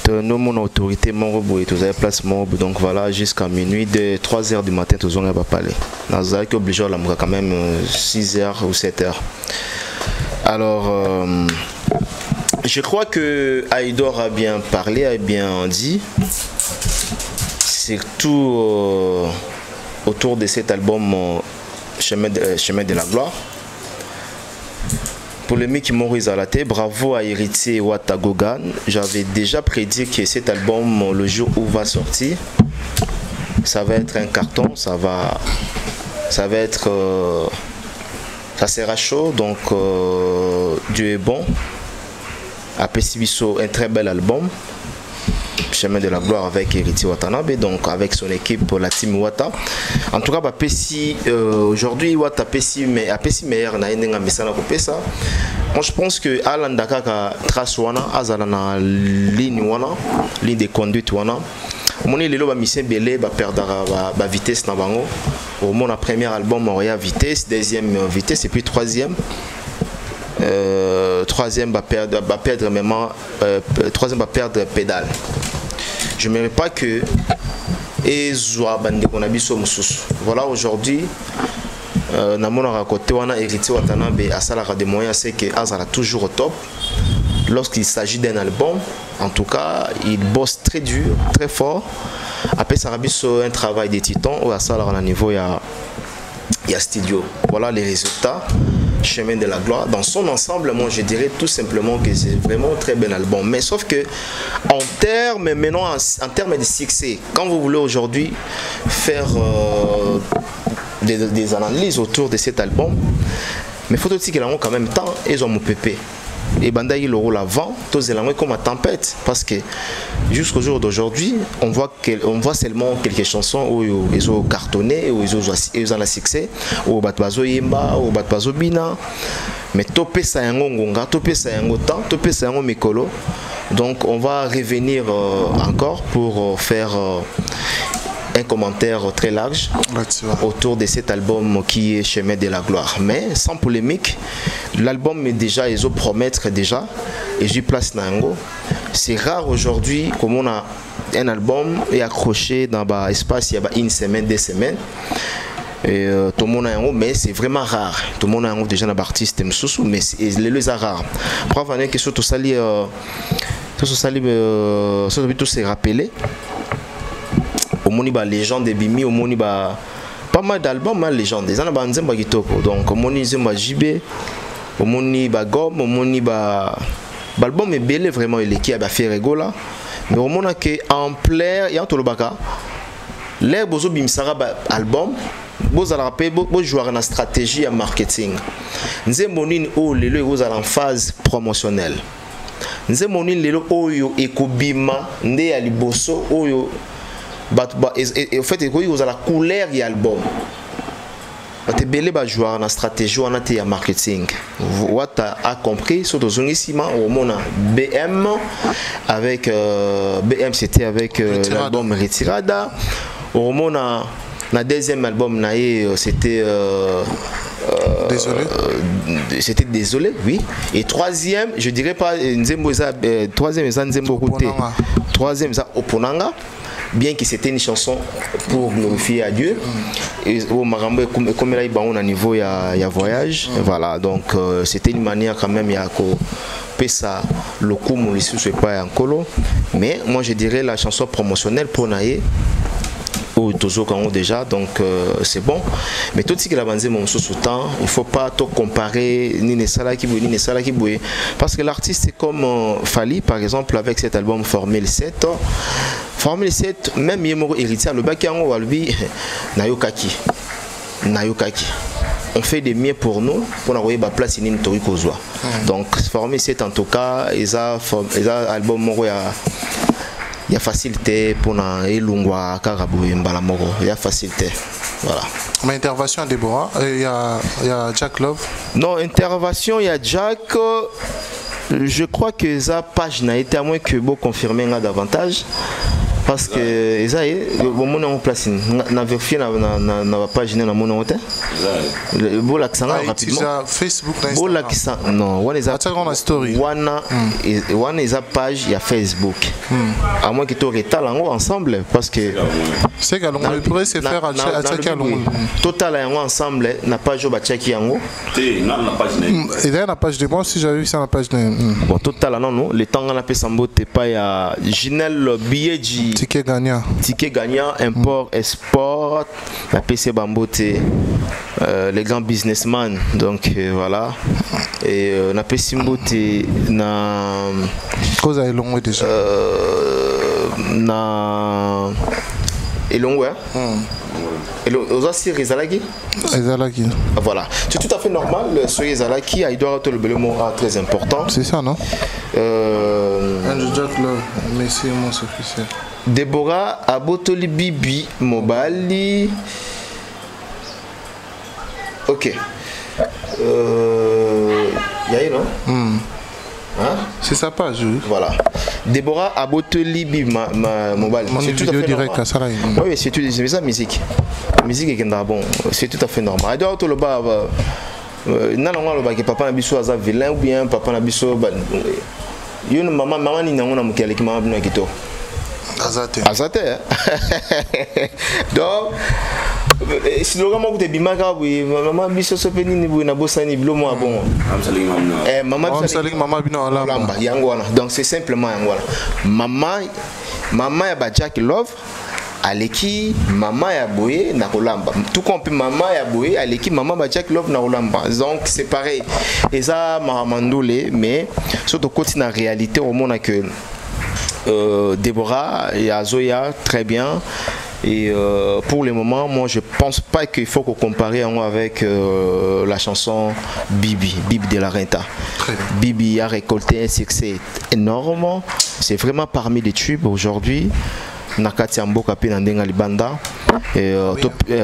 Speaker 1: mon autorité, mon robot, et vous avez place mon robot, donc voilà, jusqu'à minuit, de 3h du matin, tout le monde va parler. Nous avons obligé à l'amener quand même 6h ou 7h. Alors, Je crois que Aïdor a bien parlé, a bien dit, surtout autour de cet album Chemin de la Gloire. Polémique Maurice Alaté, bravo à Héritier Wata Gogan. J'avais déjà prédit que cet album, le jour où va sortir, ça va être un carton, ça sera chaud, donc Dieu est bon. Après Sibiso, un très bel album, Chemin de la Gloire avec Héritier Watanabe, donc avec son équipe, la team Wata. En tout cas, aujourd'hui, Wata Pessi meilleur na yenga misana kopesa. Moi, je pense que Alan Dakaka trace wana, azala ligne de conduite wana. Mon lelo ba mission belé ba perdra ba vitesse na bango. Au mon premier album on a vitesse, deuxième vitesse et puis troisième va perdre même troisième va perdre pédale. Je ne pas que voilà aujourd'hui côté Héritier Watanabe a des moyens, c'est que Azala toujours au top. Lorsqu'il s'agit d'un album, en tout cas, il bosse très dur, très fort. Après ça a un travail des titans où à ça à niveau il y a studio. Voilà les résultats. Chemin de la Gloire dans son ensemble, moi je dirais tout simplement que c'est vraiment un très bel album, mais sauf que en termes de succès, quand vous voulez aujourd'hui faire des analyses autour de cet album, mais il faut aussi qu'ils ont quand même temps, ils ont mon pépé et Banda il le rôle avant, tous les comme à tempête, parce que jusqu'au jour d'aujourd'hui, on voit seulement quelques chansons où ils ont cartonné, où ils ont le succès, où Batbazo Yemba, où Batbazo Bina, mais topé ça yango ngonga, topé ça yango temps, topé ça yango mikolo. Donc on va revenir encore pour faire un commentaire très large autour de cet album qui est Chemin de la Gloire. Mais sans polémique, l'album est déjà, ils ont promettre déjà, et j'y place Nango. C'est rare aujourd'hui comme on a un album et accroché dans l'espace il y a une semaine, 2 semaines. Et tout le monde a un mais c'est vraiment rare. Tout le monde a un déjà un artiste mais c'est rare. Preuve en est que tout ça s'est rappelé. Au moni ba légende de Bimi, au moni ba pas mal d'albums mal légende. Des anaba nzemba kitoko. Donc au moni nzemba JB, au moni ba Gom, au moni ba l'album est belé vraiment il est qui a fait rigola. Mais au mona que en plaire y a tout le baka. Les bozo bimsara ba album, bozo ala rappel bo jouer na stratégie à marketing. Nzemoni o lelo bozo en phase promotionnelle. Nzemoni lelo oyo ekobima nde ya liboso oyo et en fait, vous avez la couleur de l'album. Vous avez joué en stratégie, en marketing. Vous avez compris, surtout au monde BM, avec BM c'était avec l'album Retirada. Au monde, le deuxième album, c'était c'était désolé, oui. Et troisième, je dirais pas Nzembo, troisième, Nzembo côté. Troisième, Oponanga. Bien que c'était une chanson pour glorifier à Dieu, et au Marambo comme là il a niveau il y a voyage, voilà, donc c'était une manière quand même il y a ça le coup mon lissu c'est pas un colo, mais moi je dirais la chanson promotionnelle pour Naé ou toujours quand déjà, donc c'est bon, mais tout ce qu'il a avancé mon sous-temps, il faut pas tout comparer ni les salas qui bouillent ni les salas qui bouillent, parce que l'artiste c'est comme Fali par exemple avec cet album Formule 7. Formule 7, même Yemoro Héritier, le Bakiango Walbi, Nayokaki. On fait des mieux pour nous, pour envoyer la place in Tori Kozwa. Donc, Formule 7 en tout cas, ils ont album Moro, il y a facilité pour Elungwa, Karabou, Mbalamoro, il y a facilité. Voilà.
Speaker 2: Ma intervention à Déborah, il y a Jack Love.
Speaker 1: Non, intervention, il y a Jack. Je crois que sa page n'a été à moins que vous confirmez davantage. parce que Esaïe, bon mon en place, na vérifier na page na mon hôtel. Bon l'accent rapidement.
Speaker 2: Facebook,
Speaker 1: bon l'accent non, one is a
Speaker 2: story.
Speaker 1: One is a page il y a Facebook. À moins que tu rétales ensemble parce que
Speaker 2: c'est que on pourrait se faire attaquer à l'onglet.
Speaker 1: Total ensemble n'a pas joué check yango.
Speaker 2: Et là la page de moi si j'avais vu ça la page de
Speaker 1: bon total non le temps on a fait sambo t'es pas ya Ginel billet
Speaker 2: ticket gagnant
Speaker 1: import export la PC Bamboté les grands businessmen donc voilà et na PC Mboté na
Speaker 2: cause à long déjà
Speaker 1: na elongwe et aux aussi Rizalaki voilà c'est tout à fait normal ce Rizalaki il doit être le mot très important
Speaker 2: c'est ça non merci mon officiel
Speaker 1: Deborah Abotoli Bibi Mobali ok y'a non hein?
Speaker 2: C'est sa page oui.
Speaker 1: Voilà Deborah Abotoli Bibi Mobali
Speaker 2: c'est tout à fait direct à Sarai
Speaker 1: oui c'est tout ça musique est bon c'est tout à fait normal il doit être le bas non le papa na biso aza vilain ou bien papa na biso yo maman ni nango na mukele ki maman bino kito azate donc si le gars te bimaka oui maman biso so peni ni na bosani bilo mo bon
Speaker 2: maman bino lamba
Speaker 1: yango wana donc c'est simplement yango wana maman ya ba Jack Love aleki mama ya boye na kolamba tout compte maman ya boye aleki maman ba Jack Love na kolamba donc c'est pareil et ça maramandole mais surtout côté na réalité au monde que Deborah et Azoya très bien et pour le moment moi je pense pas qu'il faut qu'on compare avec la chanson Bibi de la Renta. Bibi a récolté un succès énorme, c'est vraiment parmi les tubes aujourd'hui. Nakati Amboka pe Nandenga Libanda et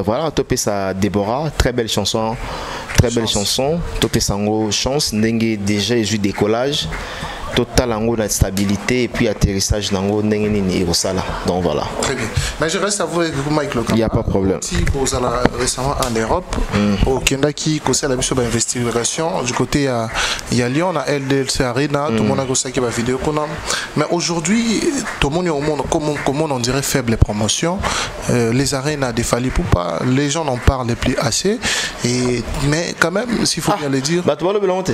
Speaker 1: voilà topé sa Deborah très belle chanson topé sango chance Ndenge déjà eu décollage total en de stabilité et puis atterrissage dans le nini et ça là donc voilà
Speaker 2: très bien mais je reste à vous avec Mike Loka
Speaker 1: il n'y a pas de problème
Speaker 2: si vous allez récemment en Europe au Kenya qui conseille la mission d'investigation du côté il y a Lyon à LDLC Arena tout le monde a conseillé la vidéo qu'on a mais aujourd'hui tout le monde au monde comment on dirait faible promotion les arènes a défalé pour pas les gens n'en parlent plus assez et mais quand même s'il faut bien le dire
Speaker 1: bah tu vois le bilan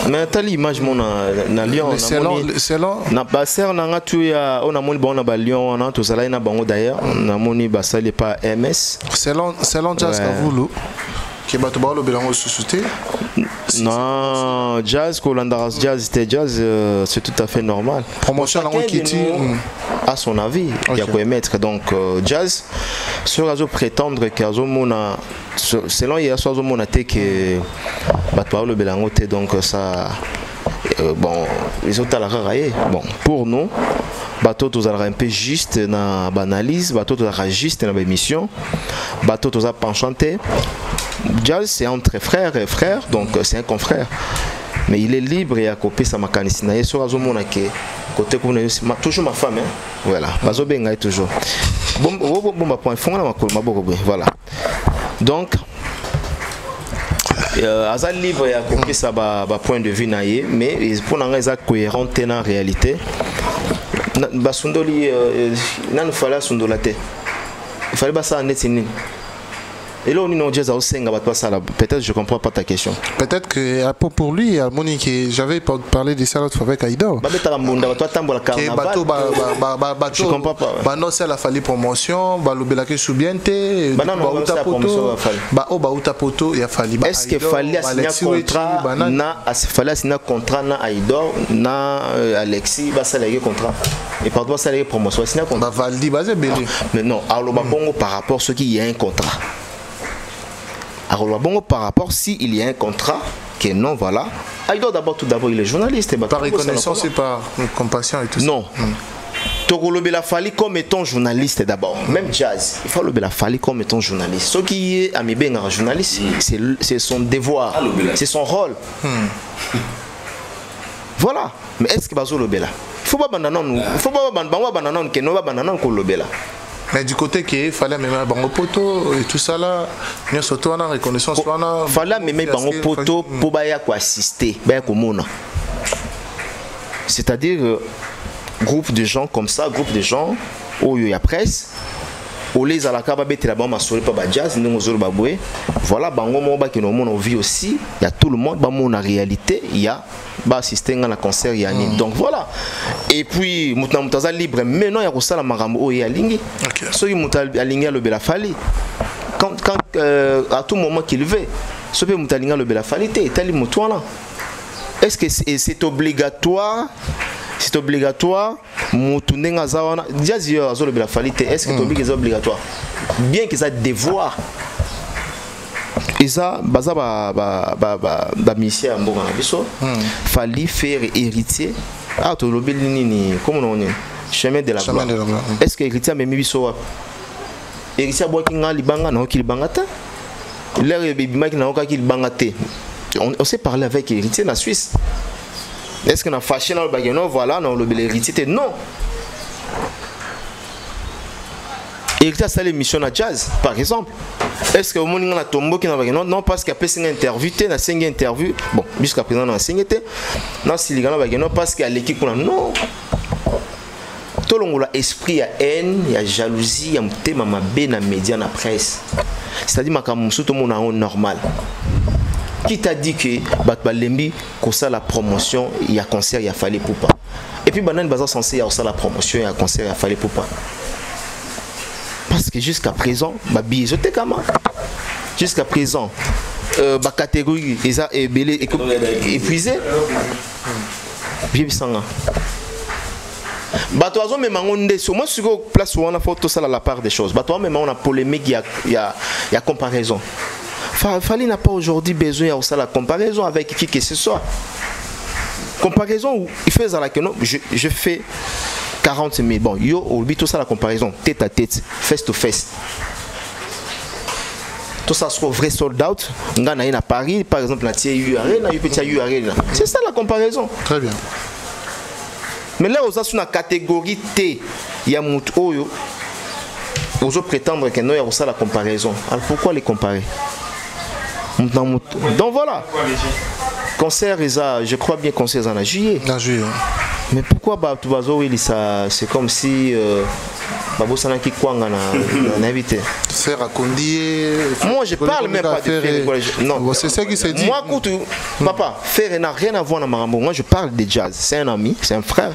Speaker 1: mais t'as l'image mon na Lyon
Speaker 2: selon
Speaker 1: na baser nanga tu ya on a moni bon na ba Lyon on a tout ça là na bango d'ailleurs na moni ba ça pas MS
Speaker 2: selon Jazz Kavulu qui bat le bilan sous-souté
Speaker 1: non Jazz Kolandaras Jazz c'était Jazz c'est tout à fait normal
Speaker 2: promotion
Speaker 1: à son avis il y a quoi mettre donc Jazz sur réseau prétendre qu'azo mona selon hier soir mona te que bat le bilan donc ça bon les autres la raraillé bon pour nous bateau tous un peu juste na banalise bateau tous juste na émission bateau tous penchanté Jazz c'est entre frère et frère donc c'est un confrère mais il est libre et à copier sa mécanicien et sur azomona que côté toujours ma femme hein? Voilà bazo benga toujours bon point fond na voilà donc Azal libre a copié ça point de vue naïe mais pour nous être cohérent en réalité basundoli nan fala sundolate il fallait pas ça en être et là on est déjà au senga peut-être je comprends pas ta question
Speaker 2: peut-être que pour lui Monique j'avais parlé de ça l'autre fois avec Aïdo
Speaker 1: je comprends pas
Speaker 2: non c'est la fallait promotion balobela que soubiente poto il a fallu
Speaker 1: est-ce que fallait signer contrat na fallait signer contrat na Aïdo na Alexis ba ça les contrat et par rapport ça les promotion signer contrat
Speaker 2: Valdi basé belé
Speaker 1: mais non alors bongo par rapport ce qui y a un contrat. Alors bon par rapport s'il y a un contrat que non voilà il doit tout d'abord il est journaliste
Speaker 2: par reconnaissance et par compassion et tout ça
Speaker 1: non Togolobe la fali comme étant journaliste d'abord même Jazz il faut le la fali comme étant journaliste ce qui est ami ben un journaliste c'est son devoir c'est son rôle voilà mais est-ce que bazo le bela faut pas bandanon, faut pas bandanon que no bandanon ko lobela.
Speaker 2: Mais du côté qu'il fallait même un bango poto et tout ça là, nous surtout en reconnaissance
Speaker 1: fallait même bango poto pour baya ko assister, baya ko mona. C'est-à-dire groupe de gens comme ça, groupe de gens où il y a presse. Au les à la caba bête la bamba sur pas jazz nous aux baboué voilà bango moba qui nous vit aussi il y a tout le monde ba mon réalité il y a ba assister à la concert il y a donc voilà et puis mutna mutaza libre maintenant il y a ça la marambo o ya lingi so il mutal alinga le bela fali quand à tout moment qu'il veut so peut mutalinga le bela fali té tali mutwana est-ce que c'est obligatoire? C'est obligatoire. Moutounenga zawana. Diazio azolo bela falite. Est-ce que c'est obligatoire? Bien que ça devoir. Et ça, baza ba mission à mbonga biso. Fallait faire héritier. Ah to lobel nini comment on est? Chemin de la gloire. Est-ce que héritier même biso? Héritier boa kinga libanga na okili bangata. L'air baby mike na okaki libangate. On s'est parlé avec héritier na Suisse. Est-ce qu'on a fâché dans le bagage? Non, voilà, non, le héritier, non. Héritier, c'est l'émission à jazz, par exemple. Est-ce que au moment où on a tombé qui n'a pas non, parce qu'il y a pas une interview, na cinq interview. Bon, jusqu'à présent on a cinq été. Non, si les gars non, parce qu'il y a l'équipe qu'on a non. Tout le monde a esprit, il y a haine, il y a jalousie, il y a un thème à ma bé na média na presse. C'est-à-dire ma tout le monde a un normal. Qui t'a dit que Batbalembi, comme ça la promotion, il y a concert, il y a fallu pour pas. Et puis Banane Bazar censé il y a aussi la promotion, il y a concert, il y a fallu pour pas. Parce que jusqu'à présent, ma bille, je t'ai comment. Jusqu'à présent, ma catégorie est épuisée. Bien sanga. Batoazo même on est sur moi sur place où on a fait tout ça à la part des choses. Batoazo même on a polémique, il y a comparaison. Fali n'a pas aujourd'hui besoin de la comparaison avec qui que ce soit. Comparaison où il fait ça là que non, je fais 40 000. Bon, yo, oublie tout ça la comparaison, tête à tête, face to face. Tout ça soit vrai sold out. On a à Paris, par exemple, la TU Arena, c'est ça la comparaison.
Speaker 2: Très bien.
Speaker 1: Mais là, on a sur la catégorie T, il y a Moutoyo. On peut prétendre que non, il y a ça la comparaison. Alors pourquoi les comparer? Donc voilà. Concert, je crois bien concert en juillet.
Speaker 2: En juillet.
Speaker 1: Mais pourquoi c'est comme si Babo Sanaki Kwanga n'a invité.
Speaker 2: Faire à Kondi.
Speaker 1: Moi je parle même pas de faire. Non.
Speaker 2: C'est ça qui s'est dit.
Speaker 1: Moi, écoute, papa, faire n'a rien à voir dans Marambo. Moi je parle de jazz. C'est un ami, c'est un frère.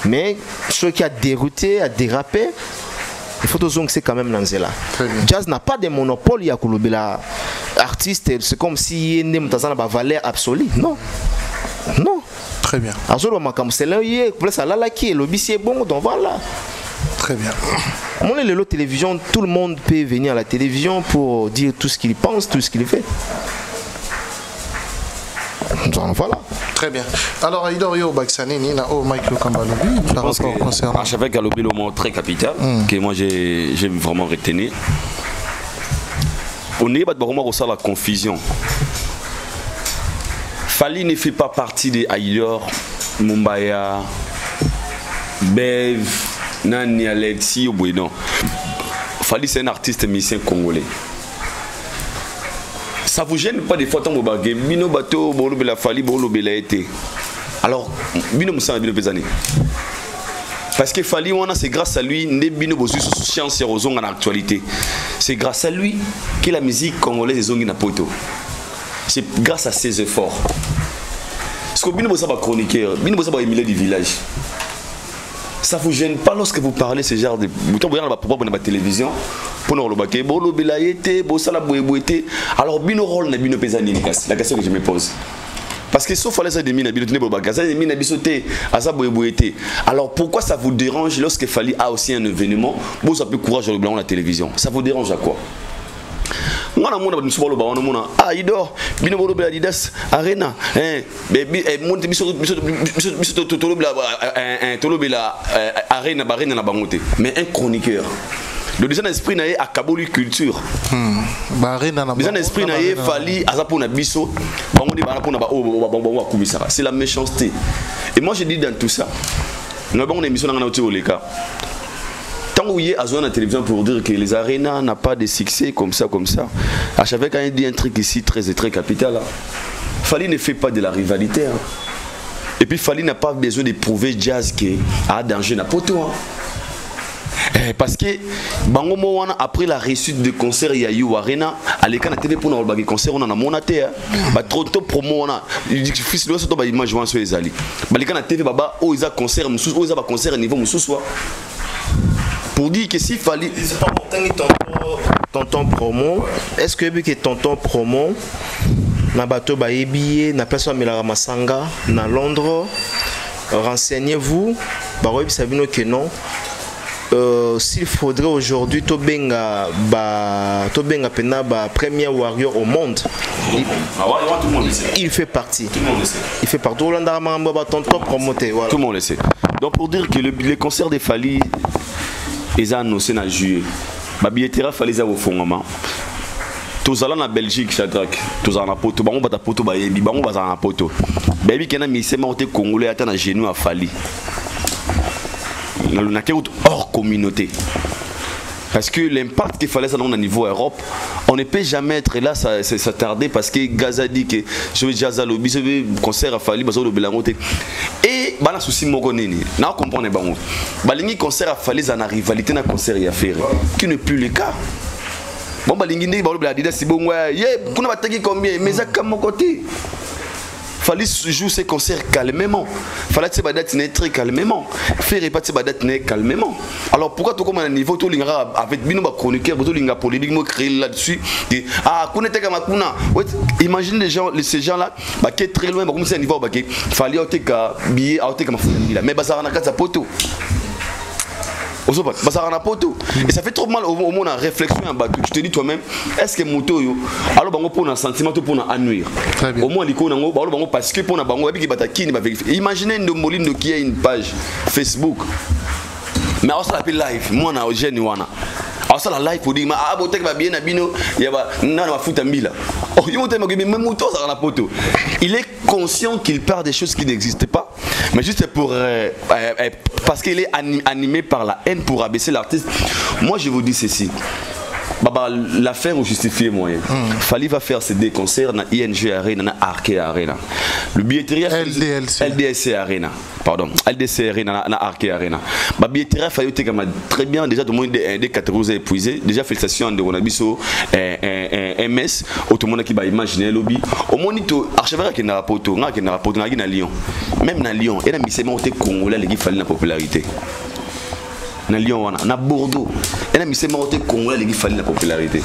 Speaker 1: Mais ce qui a dérouté, a dérapé. Il faut toujours que c'est quand même Nanzela. Jazz n'a pas de monopole, il y a Kouloubela artiste, c'est comme si il y a une valeur absolue. Non. Non.
Speaker 2: Très bien.
Speaker 1: C'est là, qui est le c'est bon, donc voilà.
Speaker 2: Très bien.
Speaker 1: Mon élo télévision, tout le monde peut venir à la télévision pour dire tout ce qu'il pense, tout ce qu'il fait. Donc voilà.
Speaker 2: Très bien. Alors, Idorio Baksani, Nina, oh, Michael Kambalobi, par rapport au concernant.
Speaker 4: Je savais qu'Alobi, le mot très capital, que moi j'ai vraiment retenu. On est vraiment au la confusion. Fali ne fait pas partie des Aïdor, Mumbaya, Bev, Nani Alexis ou Bouédon. Fali c'est un artiste musicien congolais. Ça vous gêne pas des fois tant que vous avez Bino Bato, Bolo Bela Fali, Bolo Bela été. Alors, Bino Moussa Bino Pesani. Parce que Fali, c'est grâce à lui, Bino Bosu sous chance et en actualité. C'est grâce à lui que la musique congolaise est zongi na poto. C'est grâce à ses efforts. Parce que Bino Bossa va chroniqueur, Bino Bossa va émilé du village. Ça vous gêne pas lorsque vous parlez ce genre de bouton bouillant dans la télévision pour nous le baquer bolo belaïté bossala boéboété alors bino rôle na bino pesani la question que je me pose parce que sauf fallait ça des mines bino tenez bobaga ça des mines bisoté à ça boéboété alors pourquoi ça vous dérange lorsque Fali a aussi un événement bon ça peut courage le blanc la télévision ça vous dérange à quoi? Moi na mona biso bolo ba wana mona ah Ido bino bolo bela Adidas Arena baby monte biso tolo bela Arena barena na bangote mais un chroniqueur le design esprit na ye akaboli culture
Speaker 2: barena na
Speaker 4: design esprit na ye Fali azapo na biso bango di bana pona ba kubisaka c'est la méchanceté Et moi, je dis dans tout ça, nous avons une émission dans le cas. Tant où il est à la télévision pour dire que les arénas n'ont pas de succès comme ça. À chaque fois, quand il dit un truc ici très capital, Fally ne fait pas de la rivalité. Hein. Et puis Fally n'a pas besoin de prouver Jazz qu'il a danger n'a pas tout. Parce que après la réussite de concert il y a eu Arena à l'écran de TV pour nous avoir concert on a monaté trop promo on a fils de ça to ba image on sur les ali ba l'écran de TV baba o isa concert musu o isa ba concert niveau musu soit pour dire que si Fally
Speaker 1: c'est pas tonton promo est-ce que tonton promo na bateau ba ebiye na place à Masanga na Londres renseignez-vous ba oui savez que non. S'il faudrait aujourd'hui Tobenga premier warrior au monde, il fait partie. Il fait partie. Tout le
Speaker 4: monde le sait. Donc pour dire que les concerts de Fally, ils ont annoncé en juillet. Ma billetterie Fally au fondement. Tous allons en Belgique, Shadrach. Tous allons en Poto. Bango bata Poto ba yebi. Bango bata en Poto. Baby kena mise ma ote congolais attend à genoux à Fally. Hors communauté. Parce que l'impact qu'il fallait ça au niveau Europe, on ne peut jamais être là, ça tarder parce que Gaza dit que je vais jazz à lobby, je vais concert à Fally, bazo le belangote. Et bana souci mogonini. Na comprendre bango. Balingi concert à Fally ça na rivalité na concert ya faire qui n'est plus le cas. Bon balingi ndi ba le Adidas si bon ouais, kuna bataki combien mais ça comme côté. Fally joue ses concerts calmement. Fally se badat très calmement. Faire pas se badat calmement. Alors pourquoi tout comme un niveau tout l'ingara avec bino ba chroniqueur tout l'inga polémique mo créer là-dessus. Ah connaître comme kuna. Imagine les gens ces gens là bah qui est très loin bah comme c'est un niveau bah qui Fally au teka billet au teka ma mais bazar na kata poto. Et ça fait trop mal au moment de réflexion. Tu te dis toi-même, est-ce que moto yo alors bango pour un sentiment pour un nuire. Au moins l'icône parce que pour un bango imaginez une moline qui a une page Facebook. Mais on s'appelle live. Moi on a jeune wana. On s'appelle live pour dire ah botek va bien abino yaba na ma futa mila. Oh il monte même moto ça na poto. Il est conscient qu'il perd des choses qui n'existent pas, mais juste pour parce qu'il est animé par la haine pour abaisser l'artiste. Moi je vous dis ceci. Baba l'affaire justifié moyen. Fally va faire ses deux concerts dans ING Arena, dans Arke Arena. Le billetterie LDC Arena. Pardon, LDC Arena dans Arke Arena. Ba billetterie Fally était comme très bien déjà tout le monde des catégories épuisées. Déjà félicitations de Wonabiso MS tout le monde qui va imaginer lobby. Au monito archevêque qui n'a poto, na Lyon. Même dans Lyon, et dans misement au Congolais qui Fally la popularité. Na Lyon, na Bordeaux, et na misement au Congolais qui Fally la popularité.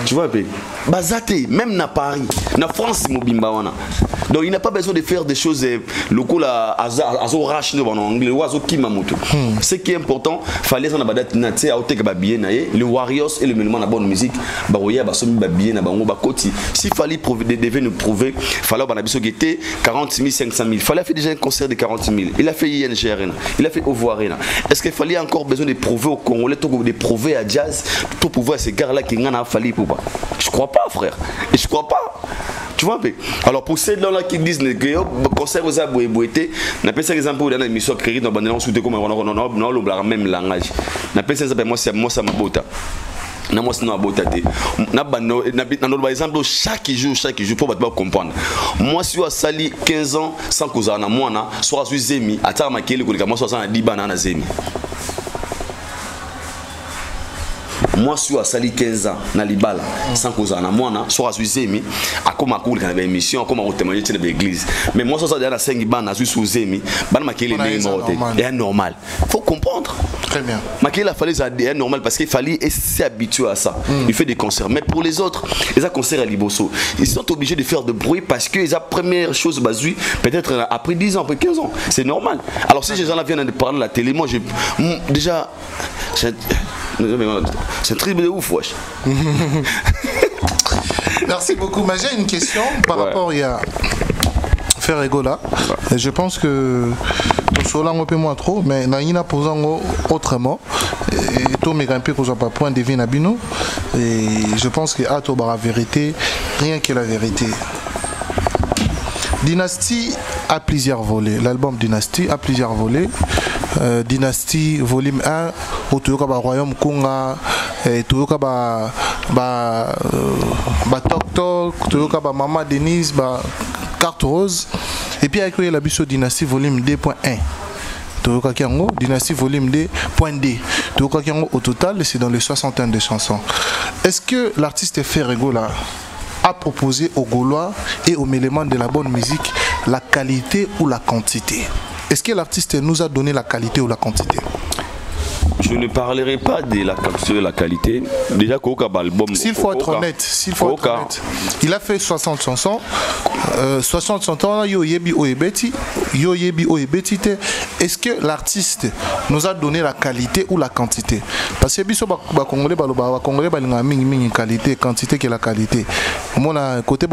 Speaker 4: Tu vois un peu Bazaté, même na Paris, na France, Mobimba wana. Donc il n'a pas besoin de faire des choses locales à Azorash en anglais ou Azokimamoto. Ce qui est important, fallait s'en abadat naté à Otek Babien, les Warriors et le monument de la bonne musique, Baroya Basomi Babien, Bango Bakoti. S'il fallait devait nous prouver, fallait Banabiso Guetté 40 000, 500 000. Fallait faire déjà un concert de 40 000. Il a fait ING Arena, il a fait Ovo Arena. Est-ce qu'il fallait encore besoin de prouver au Congolais, de prouver à Jazz pour pouvoir ces gars-là qui n'en a fallu pour pas? Je crois pas, frère. Et je crois pas. Tu vois un peu. Alors pour ceux là qui disent que concert aux abouété, n'a pas ça exemple dans l'émission créée dans bandana sous comme on le même langage. N'a pas ça moi ça m'a bota. Na moi sinon abota te. Na bando na exemple chaque jour pour comprendre. Moi si à sali 15 ans sans cause na moi na soit suis zemi ata makeli ko moi soit na dibana na zemi. Moi je suis à Sali 15 ans na libala sans cause na moi na soit suis zemi akoma cool quand émission akoma témoigner de l'église mais moi ça dans 5 ban na suis sous zemi ban makeli est normal faut comprendre
Speaker 2: très bien
Speaker 4: makeli a fallu ça est normal parce qu'il fallait s'y habituer à ça il fait des concerts mais pour les autres les concerts à Liboso ils sont obligés de faire de bruit parce que les première chose basée peut-être après 10 ans après 15 ans c'est normal alors si ces gens là viennent de parler à la télé moi je déjà c'est un truc de ouf, wesh.
Speaker 2: Merci beaucoup. Mais j'ai une question par rapport à faire Egola. Je pense que cela un peu moins trop, mais Naïna posant autrement. Et tout mes grands-pères qu'on pas point de vin à Bino. Et je pense que à la vérité, rien que la vérité. Dynastie a plusieurs volets. L'album Dynasty a plusieurs volets. Dynasty volume 1, au Toyoka Royaume Kunga, Toyoka Tok Tok, Toyoka Mama Denise, Carte Rose. Et puis avec la Bisso Dynasty volume 2.1. Toyoka Kiango, Dynasty volume 2.D. Toyoka Kiango au total, c'est dans les 61 de chansons. Est-ce que l'artiste Ferrego là a proposé aux Gaulois et aux éléments de la bonne musique la qualité ou la quantité? Est-ce que l'artiste nous a donné la qualité ou la quantité?
Speaker 4: Je ne parlerai pas de la quantité et la qualité. Déjà, album.
Speaker 2: S'il faut être honnête, il a fait 60 chansons. 60 chansons, est-ce que l'artiste nous a donné la qualité ou la quantité? Parce que les Congolais, les qualité, quantité que la qualité. Mon côté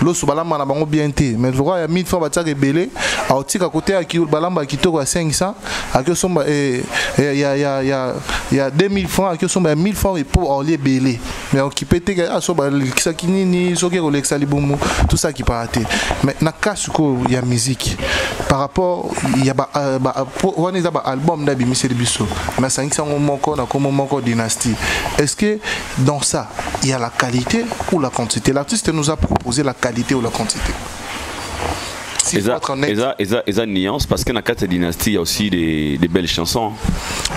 Speaker 2: l'os balamba na bango bien té, mais le roi il y a 1000 francs batia rebelé, à otika côté à qui balamba qui toko à 500, à que somba il y a 2000 francs, à que somba 1000 francs pour aller belé. Mais on qui peut à soba ça qui ni soke Rolex alibumu, tout ça qui paraté. Mais na kasuko il y a musique. Par rapport il y a on est album d'Abi Monsieur Bisso, mais 500 moko na comme moko dynastie. Est-ce que dans ça il y a la qualité ou la quantité? L'artiste nous a proposé la qualité ou la quantité.
Speaker 4: Et ça nuance parce que dans cette dynastie il y a aussi des belles chansons.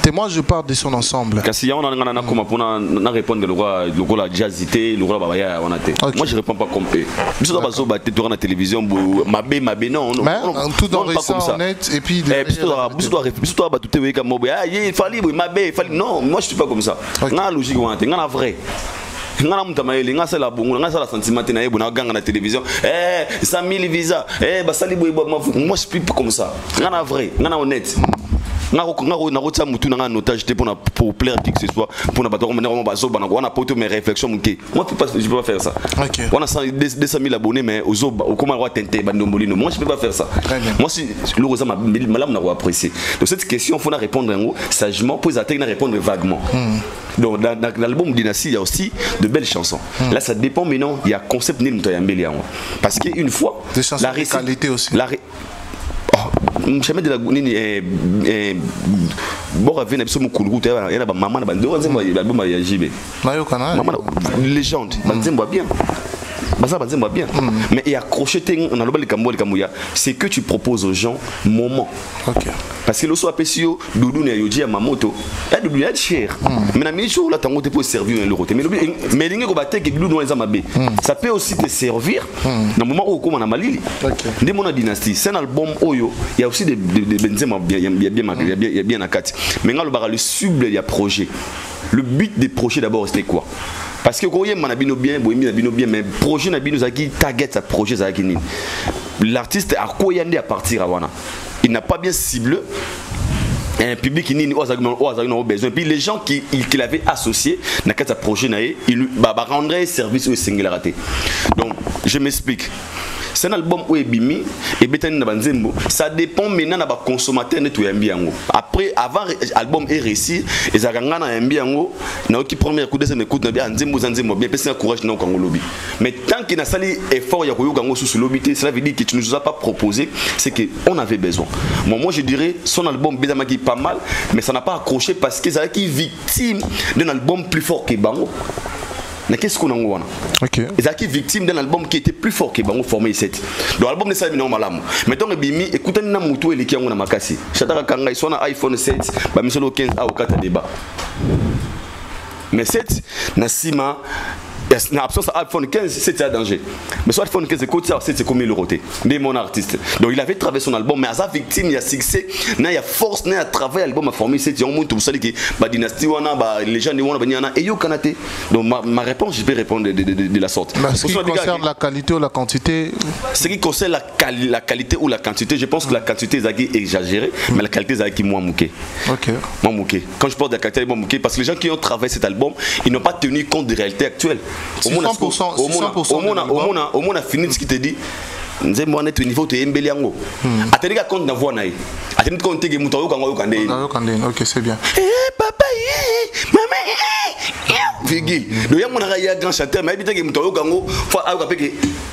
Speaker 2: Et moi je parle de son ensemble.
Speaker 4: Parce qu'il y a on comme pour répondre le roi la jazzité, le roi babaya on a été. Moi je réponds pas comme eux. Je dois pas battre tour la télévision mabé non.
Speaker 2: Mais tout dans récent honnête et puis
Speaker 4: je dois battre tout comme ah il fallait mabé non moi je suis pas comme ça. Na logique on a été na vrai. Nga mutamaeli nga sala bongo nga sala sentiment na yebo na ganga na télévision 100 000 visa basali boy moi je suis pas comme ça nga na vrai nga na honnête nga rotsa mutu na notage pour plaire qui que ce soit pour na bato on bazo bana on a porté mes réflexions muké moi je peux pas faire ça. On a 200 000 abonnés mais aux au comment roi tenter bandombolino moi je peux pas faire ça. Moi si le rosa malam na apprécier. Donc cette question faut na répondre sagement pour atteindre na répondre vaguement. Donc dans l'album Dynasty il y a aussi de belles chansons. Là ça dépend maintenant il y a concept ni mtoyambeli yango parce que une fois
Speaker 2: la qualité aussi.
Speaker 4: Jamais de la nini bon revient à biso mukulu il y a maman na bando nzembo album ya JB maman légende nzembo bien bien. Mais il y a crocheté on a le Kamouya, c'est que tu proposes aux gens moment. Parce que le soir pesio doudou ne yoji à mamoto et doudou est cher. Mais na mijo là tango te peut servir un euro. Mais lingue ko batte que doudou no mabe. Ça peut aussi te servir dans moment où comme on a malili. Dès mon dynastie, c'est un album oyo, il y a aussi des benzema bien à 4. Mais le cible il y a projet. Le but des projets d'abord c'était quoi? Parce que quand il y a bien, mais projet Nabino Zaki target sa projet Zaki. L'artiste a quoi y à partir avant. Il n'a pas bien ciblé un public qui n'a besoin. Puis les gens qu'il avait associés dans ce projet, il rendrait service au singularité. Donc je m'explique. C'est un album où Ebimi et Betani Nabanzembo. Ça dépend maintenant de consommateur de tout Mbiango. Après, avant l'album est réussi, et ça gagne un Mbiango. Na qui première coup de ça m'écoute na Nzembo bien personne courage na Kongo lobby. Mais tant qu'il n'a sali effort ya ko Kongo sous lobby, cela veut dire que tu nous as pas proposé, c'est que on avait besoin. Moi je dirais son album Bezamaki pas mal, mais ça n'a pas accroché parce que ça qui victime d'un album plus fort que Bango. Mais qu'est-ce qu'on a eu? Ils sont victimes d'un album qui était plus fort que Bango formé 7. Donc l'album ne s'est pas malamu. Mettons le bimi, écoutez na muto et les qui ont na makasi. Chatara kanga ils sont na iPhone 7, ba misolo 15 a au 4 débat. Mais 7 na sima na absence iPhone 15 c'était un danger. Mais sur iPhone 15 c'est comme il le roté. Mais mon artiste. Donc il avait travaillé son album mais à sa victime il y a succès, il y a force, il y a travail album a formé c'est on monte tout ça qui ba dynastie wana ba les gens wana banyana et yo kanaté. Donc ma réponse je vais répondre de la sorte.
Speaker 2: Ce qui concerne la qualité ou la quantité,
Speaker 4: ce qui concerne la qualité ou la quantité, je pense que la quantité est exagérée mais la qualité est moins mouquée. Moins mouquée. Quand je parle de la qualité moins mouquée parce que les gens qui ont travaillé cet album, ils n'ont pas tenu compte des réalités actuelles. Au moins, fini ce qui te dit. Nous avons un niveau de Mbeliango. Attendez, compte dans voix naï. Attendez, compte que Moutayo Kango Kandé.
Speaker 2: Ok, c'est bien.
Speaker 4: Papa, maman, virgule. Le y'a mon grand chanteur, mais il y a des gango,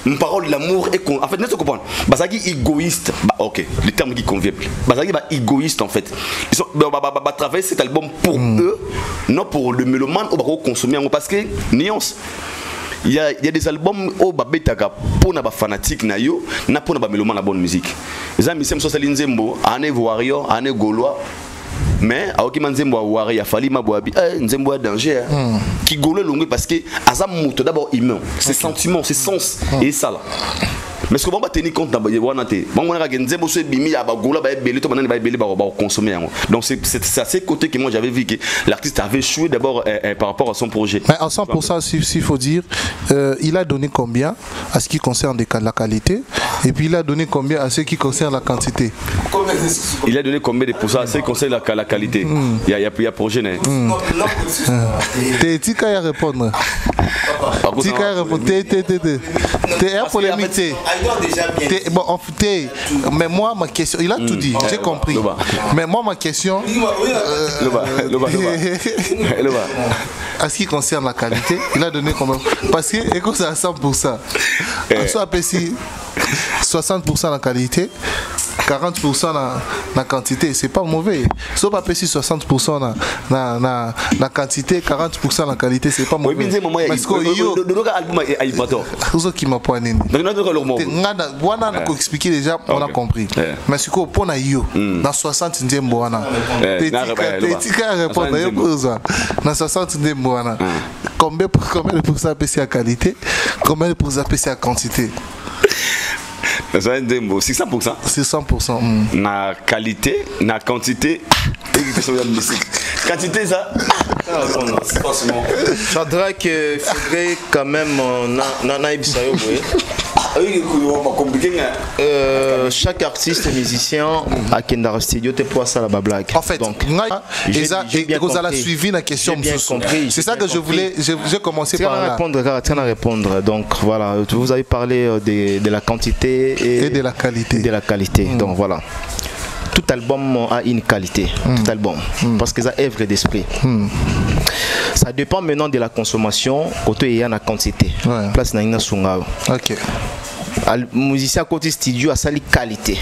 Speaker 4: une parole de l'amour et en fait, n'est-ce comprendre? Basaki égoïste, bah ok, le terme qui convient. Basaki bah égoïste en fait. Ils sont travailler cet album pour eux, non pour le mélomane ou pour consommer parce que nuance. Il y a des albums au babetaka pour na ba fanatique na yo, na pour na ba mélomane la bonne musique. Les amis, c'est Msosa Linzembo, ane warrior, ane gaulois. Mais à aucun moment Nzembo warrior, il a fallu ma boabi, Nzembo danger. Qui gaulois longue parce que azam moto d'abord humain, ses sentiments, ses sens et ça là. Mais ce qu'on va tenir compte dans donc c'est à ces côtés que moi j'avais vu que l'artiste avait échoué d'abord par rapport à son projet.
Speaker 2: Mais en 100%, s'il faut dire, il a donné combien à ce qui concerne la qualité et puis il a donné combien à ce qui concerne la quantité?
Speaker 4: Il a donné combien de pourcents à ce qui concerne la qualité? Il y a projet.
Speaker 2: T'es à répondre. T'es à répondre. T'es à polémique. Bon, mais moi ma question, il a tout dit, j'ai compris. Mais moi ma question, à ce qui concerne la qualité, il a donné combien? Parce que écoute, c'est à 100%. Soit si 60% la qualité, 40% la quantité, c'est pas mauvais. Soit pas si 60% la quantité, 40% la qualité, c'est pas mauvais. Parce que yo qui m'a poigné. On a expliqué déjà, on a compris. Mais ce qu'on pour yo dans 60 ndemboana. T'es répondre dans 60 ndemboana. Combien de pourcents à qualité, combien de pourcents à quantité?
Speaker 4: C'est 600%.
Speaker 2: 600%.
Speaker 4: Na qualité, na quantité. Quantité ça.
Speaker 1: Je voudrais que faudrait quand même chaque artiste musicien à Kendara Studio te pour ça la blague.
Speaker 2: En fait, donc vous allez suivi la question. C'est ça que je voulais. J'ai commencé par là.
Speaker 1: Répondre. Donc voilà, vous avez parlé de la quantité et
Speaker 2: de la qualité.
Speaker 1: Donc voilà. Tout album a une qualité, tout album, parce que ça œuvre d'esprit. Ça dépend maintenant de la consommation, auto et la quantité. Place na ina sunga.
Speaker 2: OK.
Speaker 1: Musicien à côté studio a sali qualité.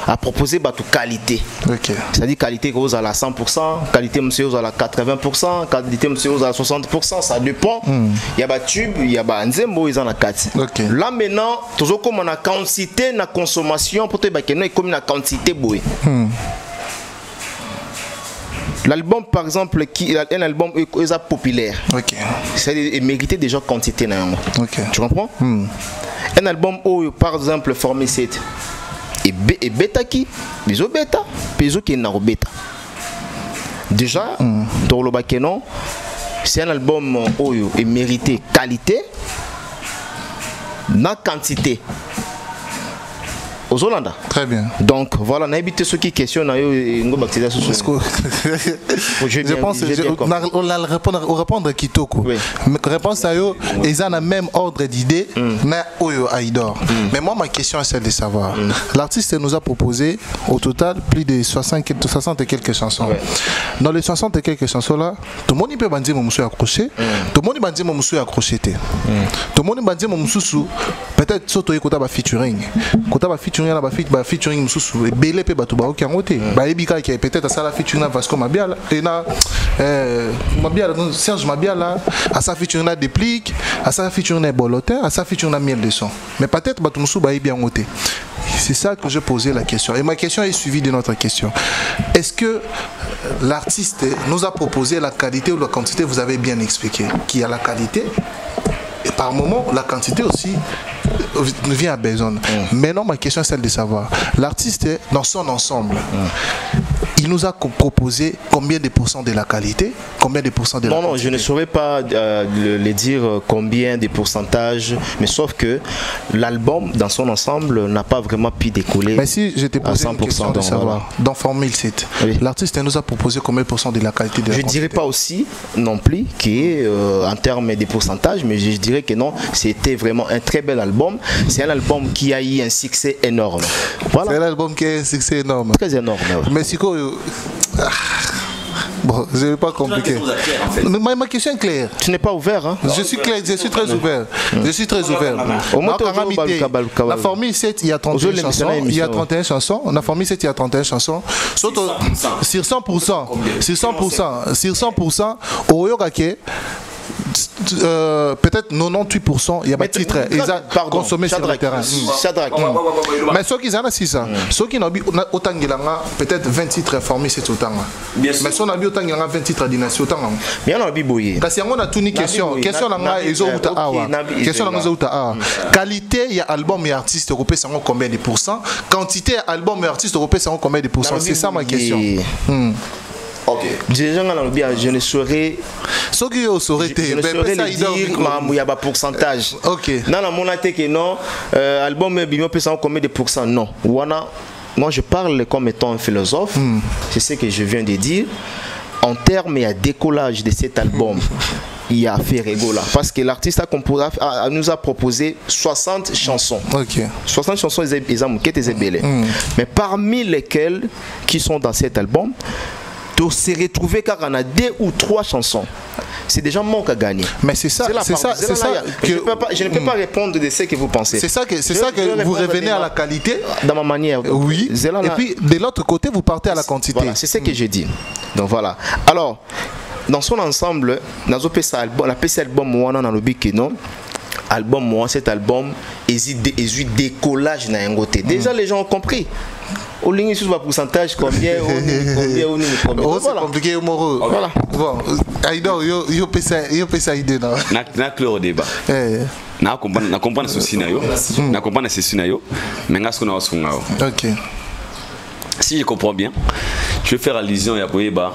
Speaker 1: A proposé toute qualité.
Speaker 2: OK.
Speaker 1: C'est-à-dire qualité que vous avez à 100%, qualité monsieur vous avez à 80%, qualité monsieur vous avez à 60%, ça dépend. Il y a ba tube, il y a ba nzembo ils en a 4.
Speaker 2: OK.
Speaker 1: Là maintenant, toujours comme on a quantité na consommation pour te ba que nous comme na quantité boy. L'album par exemple qui un album est populaire.
Speaker 2: OK.
Speaker 1: C'est mérité déjà quantité na.
Speaker 2: OK.
Speaker 1: Tu comprends? Un album où par exemple formé 7 et bêta qui biso bêta peso qui na bêta déjà dans le bakenon c'est un album où est mérité qualité na quantité aux Hollandais.
Speaker 2: Très bien.
Speaker 1: Donc voilà, on a évité ceux qui questionnent. Je
Speaker 2: pense on va répondre à Kitoko. Réponse à eux, ils ont le même ordre d'idées na Oyo Aïdor. Mais moi ma question est celle de savoir. L'artiste nous a proposé au total plus de 60 et quelques chansons. Dans les 60 et quelques chansons là, tout le monde peut bandir mon monsieur accroché, tout le monde bandir mon monsieur accroché. Tout le monde bandir mon monsieur peut-être surtout écouter ba featuring. Ba featuring mususu belé pe batu ba okangote ba ebika ki peut-être ça la featuring na Vasco Mabiala et na Mabiala Serge Mabiala à sa featuring na Déplique à sa featuring na Bolotin à sa featuring na Miel de son mais peut-être batu mususu ba ebi ngote. C'est ça que je posais la question et ma question est suivie de notre question. Est-ce que l'artiste nous a proposé la qualité ou la quantité? Vous avez bien expliqué qu'il y a la qualité et par moment la quantité aussi vient à besoin. Maintenant, ma question est celle de savoir, l'artiste, dans son ensemble, il nous a proposé combien de pourcents de la qualité, combien de pourcents de la quantité? Non,
Speaker 1: je ne saurais pas le dire combien de pourcentages, mais sauf que l'album, dans son ensemble, n'a pas vraiment pu décoller.
Speaker 2: Mais si je t'ai posé une question de savoir, dans Formule 7, l'artiste nous a proposé combien de pourcents de la qualité de la quantité?
Speaker 1: Je ne dirais pas aussi non plus qu'en termes de pourcentage, mais je dirais que non, c'était vraiment un très bel album. C'est un album qui a eu un succès énorme. Voilà.
Speaker 2: C'est un album qui a un succès énorme.
Speaker 1: Très énorme.
Speaker 2: Mais si quoi, Bon, je ne vais pas compliquer. Ma question est claire.
Speaker 1: Tu n'es pas ouvert, hein?
Speaker 2: Je suis clair, je suis très ouvert. Je suis très ouvert. La Formule 7, il y a 31 chansons. Il y a 31 chansons. La Formule 7, il y a 31 chansons. Sur 100%. Sur 100%. Au Yogake. Peut-être 98% il y a des titres consommés sur le terrain. Mais ceux qui ont 600, ceux qui ont autant peut-être 20 titres formés c'est autant. Mais ceux qui ont autant 20 titres dynastie autant.
Speaker 1: Mais on a biboyé.
Speaker 2: Parce qu'on a tout une question là ils ont question qualité il y a album et artiste européen c'est combien de pourcents, quantité album et artiste européen c'est combien de pourcents, c'est ça ma question.
Speaker 1: Ok. Déjà, je ne saurais.
Speaker 2: Ce qui saurait
Speaker 1: je ne saurais le dire, il y a un pourcentage.
Speaker 2: Ok.
Speaker 1: Dans la monnaie que non, album Bimio peut savoir combien de pourcents. Non. Moi, je parle comme étant un philosophe. C'est ce que je viens de dire. En termes et à décollage de cet album, il y a Ferrego là. Parce que l'artiste nous a proposé 60 chansons.
Speaker 2: Ok.
Speaker 1: 60 chansons, ils ont belles. Mais parmi lesquelles qui sont dans cet album, de se retrouver car on a 2 ou 3 chansons. C'est déjà manque à gagner.
Speaker 2: Mais c'est ça, c'est ça
Speaker 1: que je ne peux pas répondre de ce que vous pensez.
Speaker 2: C'est ça que vous revenez à la qualité.
Speaker 1: Dans ma manière.
Speaker 2: Oui. Et puis de l'autre côté, vous partez à la quantité.
Speaker 1: Voilà, c'est ce que j'ai dit. Donc voilà. Alors, dans son ensemble, la PC album moi on a le bic non. Album moi cet album hésite décollage na ngoté. Déjà les gens ont compris. Au ligne sur le pourcentage combien
Speaker 2: c'est compliqué voilà. Bon, Aïdor yo pesa idée là.
Speaker 3: Na clair au débat. Na comprendre ceci na yo. Na comprendre ceci na yo. Mais ngasko na wasunga.
Speaker 2: OK.
Speaker 3: Si je comprends bien, je vais faire allusion à Boyeba.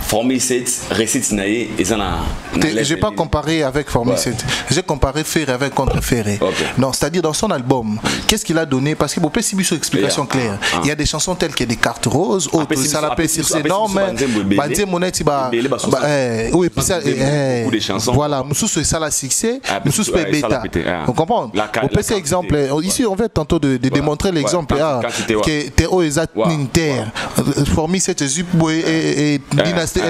Speaker 3: Formule 7, récite naïe et ça n'a.
Speaker 2: Je n'ai pas comparé avec Formule 7. J'ai comparé Ferré avec contre Ferré. Okay. Non, c'est-à-dire dans son album, qu'est-ce qu'il a donné? Parce que vous pouvez suivre une explication claire. Il y a des chansons telles que des cartes roses, autres, ça l'appelle Circe. Non, mais Bandier Monette, oui,
Speaker 3: des chansons.
Speaker 2: Voilà, Moussous, ça l'a succès, Moussous, c'est bêta. Vous comprenez? Vous pouvez cet exemple. Ici, on va tantôt de démontrer l'exemple que Théo Ezat Ninter, Formule 7, Zupboué et Dynastie.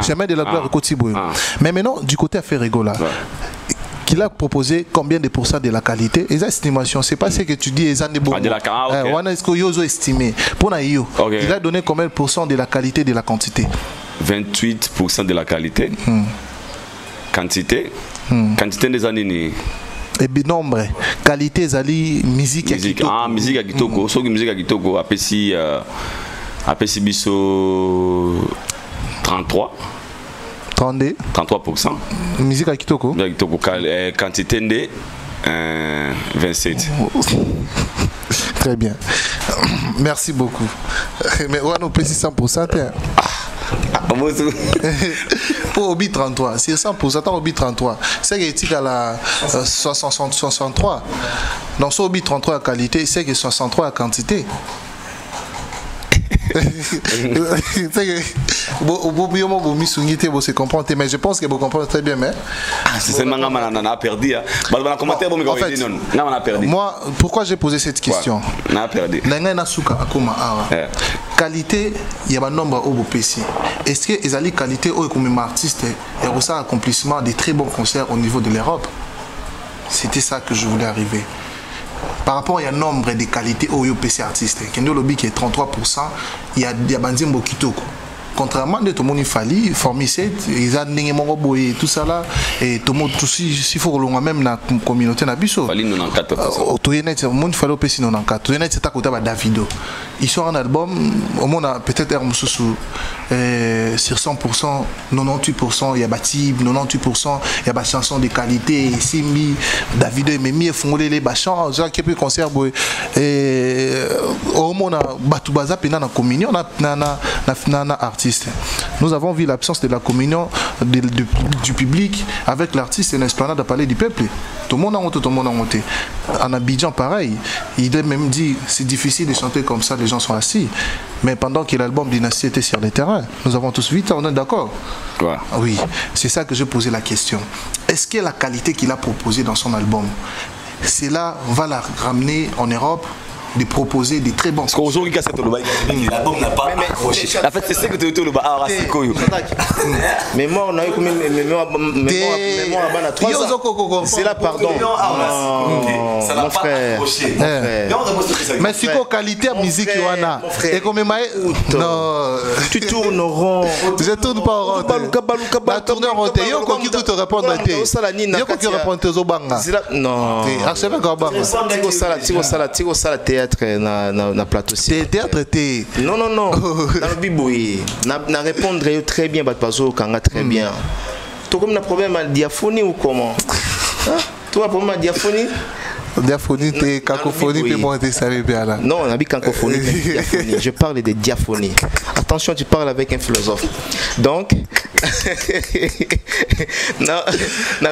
Speaker 2: Jamais de la gloire de Kotiboué. Mais maintenant, du côté à Ferrego là, qu'il a proposé combien de pourcents de la qualité? Et ça, estimation, c'est pas ce que tu dis, on est-ce que Yozo estimé. Pour Naïo, il a donné combien de pourcents de la qualité et de la quantité?
Speaker 3: 28% de la qualité. Quantité Quantité des années.
Speaker 2: Et bien nombre, qualité zali musique à
Speaker 3: Kitoko. Ah, musique à Kitoko. So musique à Kitoko, apesi biso 33.
Speaker 2: 32.
Speaker 3: 33%.
Speaker 2: Musique à Kitoko.
Speaker 3: Quantité de 27.
Speaker 2: Très bien. Merci beaucoup. Mais on a précisé 100%. Pour Obi 33, c'est 100% Obi 33. C'est que tu as la 63. Dans ce Obi 33 à qualité, c'est que 63 à quantité. Mais je pense que vous comprenez très bien. Mais moi, pourquoi j'ai posé cette question? Qualité, il y a un nombre au PC. Est-ce que les qualité comme artiste et aussi accomplissement des très bons concerts au niveau de l'Europe? C'était ça que je voulais arriver. Par rapport à un nombre de qualités au PC artiste, qui est 33%, il y a Banzimbo Kitoko. Contrairement à tout le monde, il fallait former 7, ils ont et tout ça là, et tout le monde, s'il faut que même la communauté n'a pas
Speaker 3: il fallait 94%.
Speaker 2: Tout le monde fallait au PC 94. Tout le monde c'est à côté de Davido. Ils sont en album, au monde a peut-être sur 100%, 98%, il y a Batib, 98%, il y a des chansons de qualité, Simbi, Davido et Mimi, fondé les bachans, genre qui peut conserver. Et au monde a Batoubaza, puis dans la communion, on a artiste. Nous avons vu l'absence de la communion du public avec l'artiste et l'esplanade à parler du peuple. Tout le monde a monté, tout le monde a monté. En Abidjan, pareil. Il a même dit c'est difficile de chanter comme ça, les gens sont assis. Mais pendant que l'album Dynastie était sur le terrain, nous avons tous vu, on est d'accord?
Speaker 3: Ouais.
Speaker 2: Oui, c'est ça que je posais la question. Est-ce que la qualité qu'il a proposée dans son album, cela va la ramener en Europe? de proposer des très bons.
Speaker 4: Parce qu'aujourd'hui, l'album n'a pas accroché. En fait, c'est ça que tu as dit.
Speaker 1: Mémoire, on a eu combien de mémoire à 3 ans. C'est là, pardon.
Speaker 4: Ça n'a pas accroché.
Speaker 2: Mais si la qualité de musique, et comme non,
Speaker 1: tu tournes au rond.
Speaker 2: Je tourne pas au rond. La tournée en rond. Il y a qui te répondre à tes. Il y a qui répond aux Obanga.
Speaker 1: Non. Tiko sala théâtre na plateau.
Speaker 2: Théâtre t'es.
Speaker 1: Non. Dans le biboui. Na répondre très bien, Batpazo Kanga très bien. Tu comme un problème à diaphonie ou comment? Tu as un problème à diaphonie?
Speaker 2: Diaphonie, t'es cacophonie, puis moi, t'es salé bien là.
Speaker 1: Non, on a dit cacophonie, diaphonie. Je parle de diaphonie. Attention, tu parles avec un philosophe. Donc, dans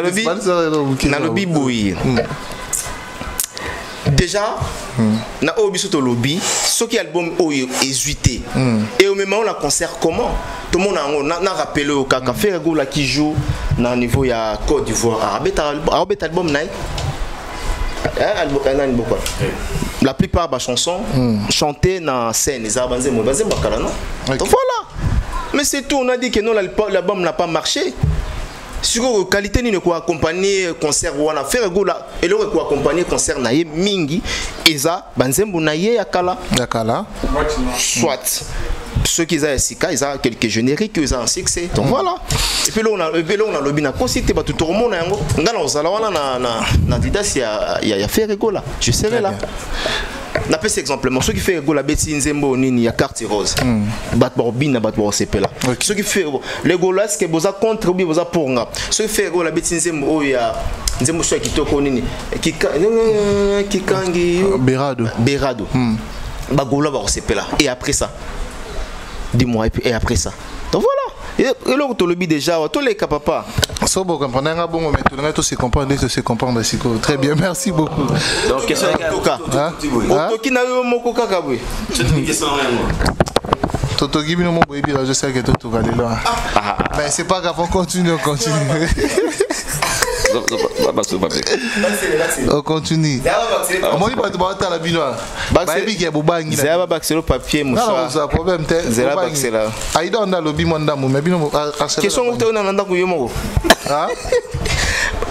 Speaker 1: le biboui. Déjà, na obisoto lobby, ce qui album hésité. Et au moment où la concert comment? Tout le monde a rappelé au Kaka Fergo là qui joue dans niveau ya Côte d'Ivoire. Arabet album naï. La plupart des chansons chantées dans scène, les arbanzés, donc voilà. Mais c'est tout, on a dit que non, l'album n'a pas marché. Sur la qualité, nous avons accompagné concert ou on a fait là et là on a accompagné concert naïe mingi eza banzembu naïe yakala soit ceux qui ont SIK, ils ont quelques génériques, ils ont un succès. Donc voilà. Et puis là on a le bin à concité tout le monde na didas il y a fait rigolo là. Je serai là. Na pese exemple, ceux qui fait rigolo la bêtise nzembo nini ya carte rose. Batbor bin batbor CP là. Ceux qui fait le golas que boza contre ou boza pour nga. Ceux qui fait rigolo la bêtise nzembo ya nzembo so kitoko nini kikangi berado. Bagola ba CP là. Et après ça dis-moi et après ça. Donc voilà. Et là tu le dis déjà tous les cas papa.
Speaker 2: So bon comprendre nga bon mais tout le monde se comprendre très bien, merci beaucoup.
Speaker 4: Donc question Toka.
Speaker 1: Toki na yo moko kaka boy.
Speaker 4: C'est une question
Speaker 2: Totoki bino mo boyebi là je sais que tout va aller là. Mais c'est pas grave, on continue. On continue. Moi il va te battre la binoire. Baby qui est bobangi.
Speaker 1: C'est pas baxer le papier mon cher.
Speaker 2: Non, ça problème t'es.
Speaker 1: C'est là baxer là.
Speaker 2: Aïda on a lobby monda mo mais bino
Speaker 1: question où tu on a nanda ko yomo. Ah?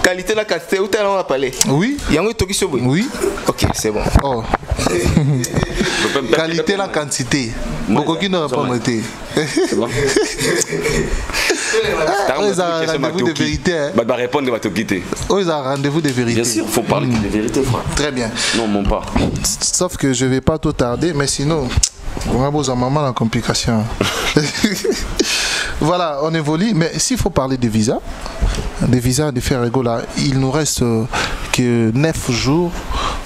Speaker 1: Qualité la quantité où tu on a parlé.
Speaker 2: Oui.
Speaker 1: Yango toki so boy.
Speaker 2: Oui.
Speaker 1: OK, c'est bon.
Speaker 2: Oh. Qualité la quantité. Beaucoup qui n'ont pas monté. C'est bon. Ils ont un rendez-vous de vérité.
Speaker 4: Bah répondre à te quitter.
Speaker 2: Ils ont un rendez-vous de vérité.
Speaker 4: Bien sûr, il faut parler de vérité, frère.
Speaker 2: Très bien.
Speaker 4: Non, mon pas.
Speaker 2: Sauf que je ne vais pas trop tarder, mais sinon, on a besoin de maman la complication. Voilà, on évolue. Mais s'il faut parler de visa, de Ferrego, là, il nous reste que 9 jours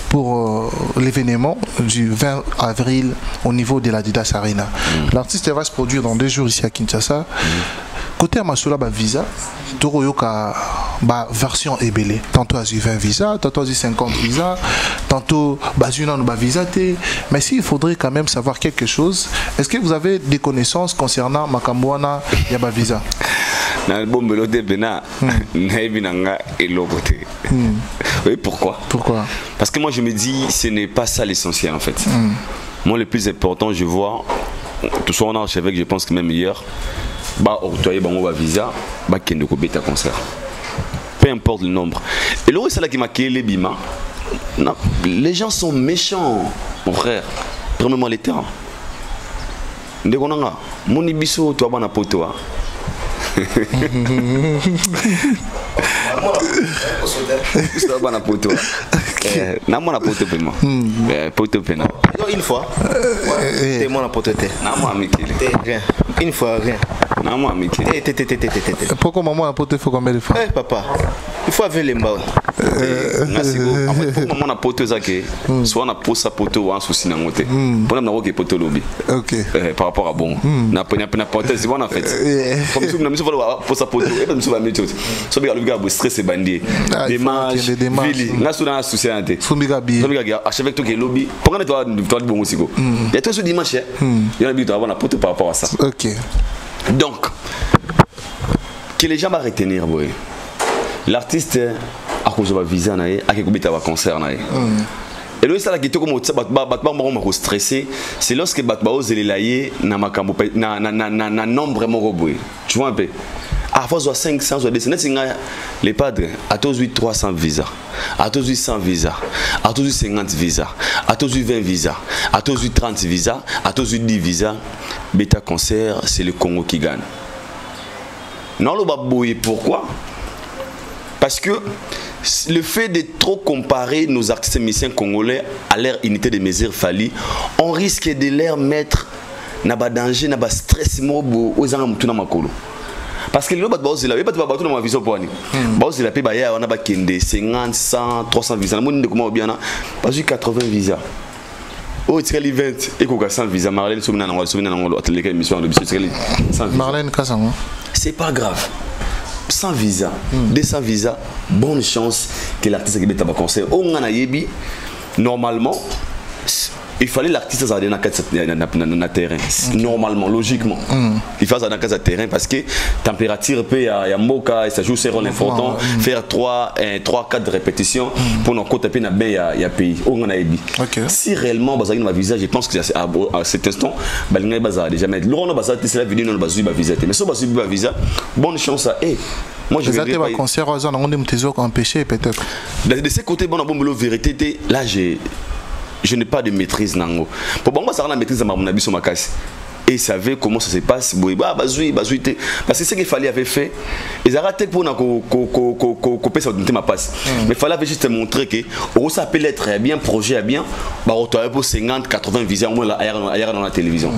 Speaker 2: pour l'événement du 20 avril au niveau de la Didas Arena. L'artiste va se produire dans 2 jours ici à Kinshasa. Côté Amasoula, visa, Toroyoka, version ébélée. Tantôt à 20 visas, tantôt à 50 visas, tantôt à visa. Mais s'il faudrait quand même savoir quelque chose, est-ce que vous avez des connaissances concernant Makamboana Yaba Visa?
Speaker 4: L'album Melodie Bena, Naibinanga et Logoté. Oui, pourquoi? Parce que moi je me dis, ce n'est pas ça l'essentiel en fait. Moi le plus important, je vois, tout ça on a archevêque, je pense que même hier, octroyer bango visa, kende ko beta concert. Peu importe le nombre. Et le c'est là qui m'a créé les bima. Non, les gens sont méchants, mon frère. Premièrement les terrains. Ndekonanga, moni biso to bana poto.
Speaker 1: Une fois, t'es mon apothèque. Une fois, rien.
Speaker 2: Pourquoi maman a porté faut combien de fois?
Speaker 1: Papa, il faut avoir les mains.
Speaker 4: Maman a porté ça que soit on a posé sa poteau ou un souci dans côté. Pour nous avoir poteau lobby.
Speaker 2: OK.
Speaker 4: Par rapport à bon. N'a pas porté c'est bon en fait. Comme si nous nous avoir posé sa poteau et nous va mettre. So bien le gars stress et bandé. Des matchs. Là sous dans souci en tête.
Speaker 2: Fumbiga bi.
Speaker 4: Fumbiga à chaque toi qui lobby. Pourquoi toi bon aussi go. Il y a tout ce dimanche. Il y a habitude avoir la poteau par rapport à ça.
Speaker 2: OK.
Speaker 4: Donc, que les gens vont retenir, l'artiste a cause de visa, a que un concert. Et là, ça la question comme battement stressé, c'est lorsque battement ose les lailler na makambo na nombre robot. Tu vois un peu. À force de 500 ou 200, les padres à tous 300 visas, à tous 100 visas, à tous 50 visas, à tous 20 visas, à tous 30 visas, à tous 10 visas. Bêta concert, c'est le Congo qui gagne. Non, le babouille, pourquoi? Parce que le fait de trop comparer nos artistes musiciens congolais à leur unité de mesure Fally, on risque de leur mettre dans le danger, dans le stress aux gens qui sont parce que les gens qui ont une vision pour nous. Ils ont 50, 100, 300 visas. Ils ont 80 visas. Oh, tu as 20 et 100 visas. Marlène, c'est pas grave. 100 visas, 200 visas, bonne chance que l'artiste qui est concert. Normalement, il fallait l'artiste dans le terrain. Normalement, logiquement. Il faut dans le terrain parce que la température peut y a moka et ça joue ce rôle important. Faire 3-4 répétitions pour nous côté il y a pays. Si réellement vous avez un visa, je pense que à cet instant, vous avez déjà mettre. Laurent Bazar, c'est la vidéo non bazu ba visa. Mais si vous avez un visa, bonne chance à moi je vais pas
Speaker 2: concert aux gens empêché peut-être.
Speaker 4: De ce côté bon bon vérité là je n'ai pas de maîtrise nango. Pour moi ça rend la maîtrise à mon avis sur ma casse. Et savait comment ça se passe. Parce que ce qu'il fallait avait fait, ils ont raté pour couper ça ma passe. Mais il fallait juste montrer que ça peut être très bien, projet bien, pour 50, 80 visas au moins ailleurs dans la télévision.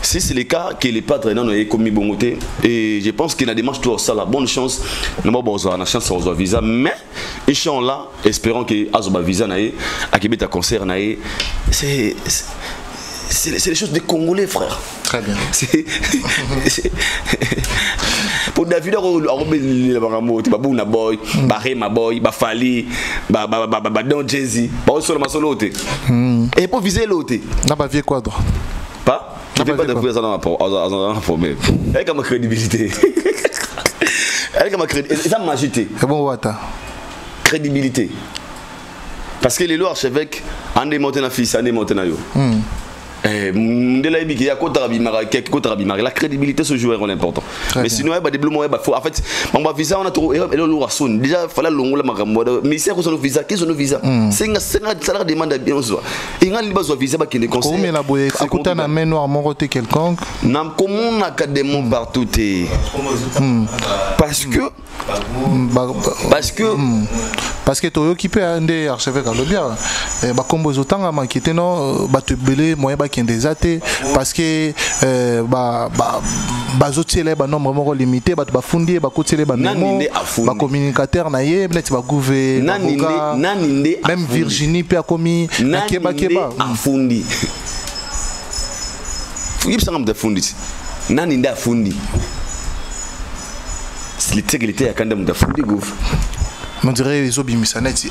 Speaker 4: Si c'est le cas que les padres n'ont pas commis bon côté, et je pense qu'il y a des démarches tout ça, la bonne chance, nous avons la chance de avoir visa, mais Inch'Allah, espérons que Azoba visa naïe, à Québec à concert naïe, c'est les choses des Congolais, frère.
Speaker 2: Très bien.
Speaker 4: Pour David, Babouna Boy, Barema Boy, Fally, Don Jay-Z, et pour viser l'autre.
Speaker 2: N'a pas vu quadre.
Speaker 4: Pas? Tu ne peux pas découvrir ça dans la formule. Elle a ma crédibilité. Elle a ma crédibilité. Ça m'a agité.
Speaker 2: C'est bon, Wata.
Speaker 4: Crédibilité. Parce que les lois archevêques, on est monté dans le fils, on est monté dans le la crédibilité se joue un rôle important. Mais sinon, il y a des blocs, en fait, on va visa, on a trouvé, déjà, il fallait le mais c'est quoi son visa? Qu'est-ce que son visa? C'est un salaire demande à bien soi. Et il y a un visa qui ne conseille.
Speaker 2: Comment la boue, écoute un main noire, moroté quelconque.
Speaker 4: Non, comment on a des mots partout? Parce que
Speaker 2: tu es occupé à un des archevêques à l'obia. Comme vous autant à m'inquiéter, non, tu belé, moyen qui est des athées. Parce que les nombre limité, fundi, les communicateurs, même Virginie peut commis Keba.
Speaker 4: Fundi. Fundi. L'intégrité à Kandam de Fundi Gouf.
Speaker 2: On dirait les obimisanetti.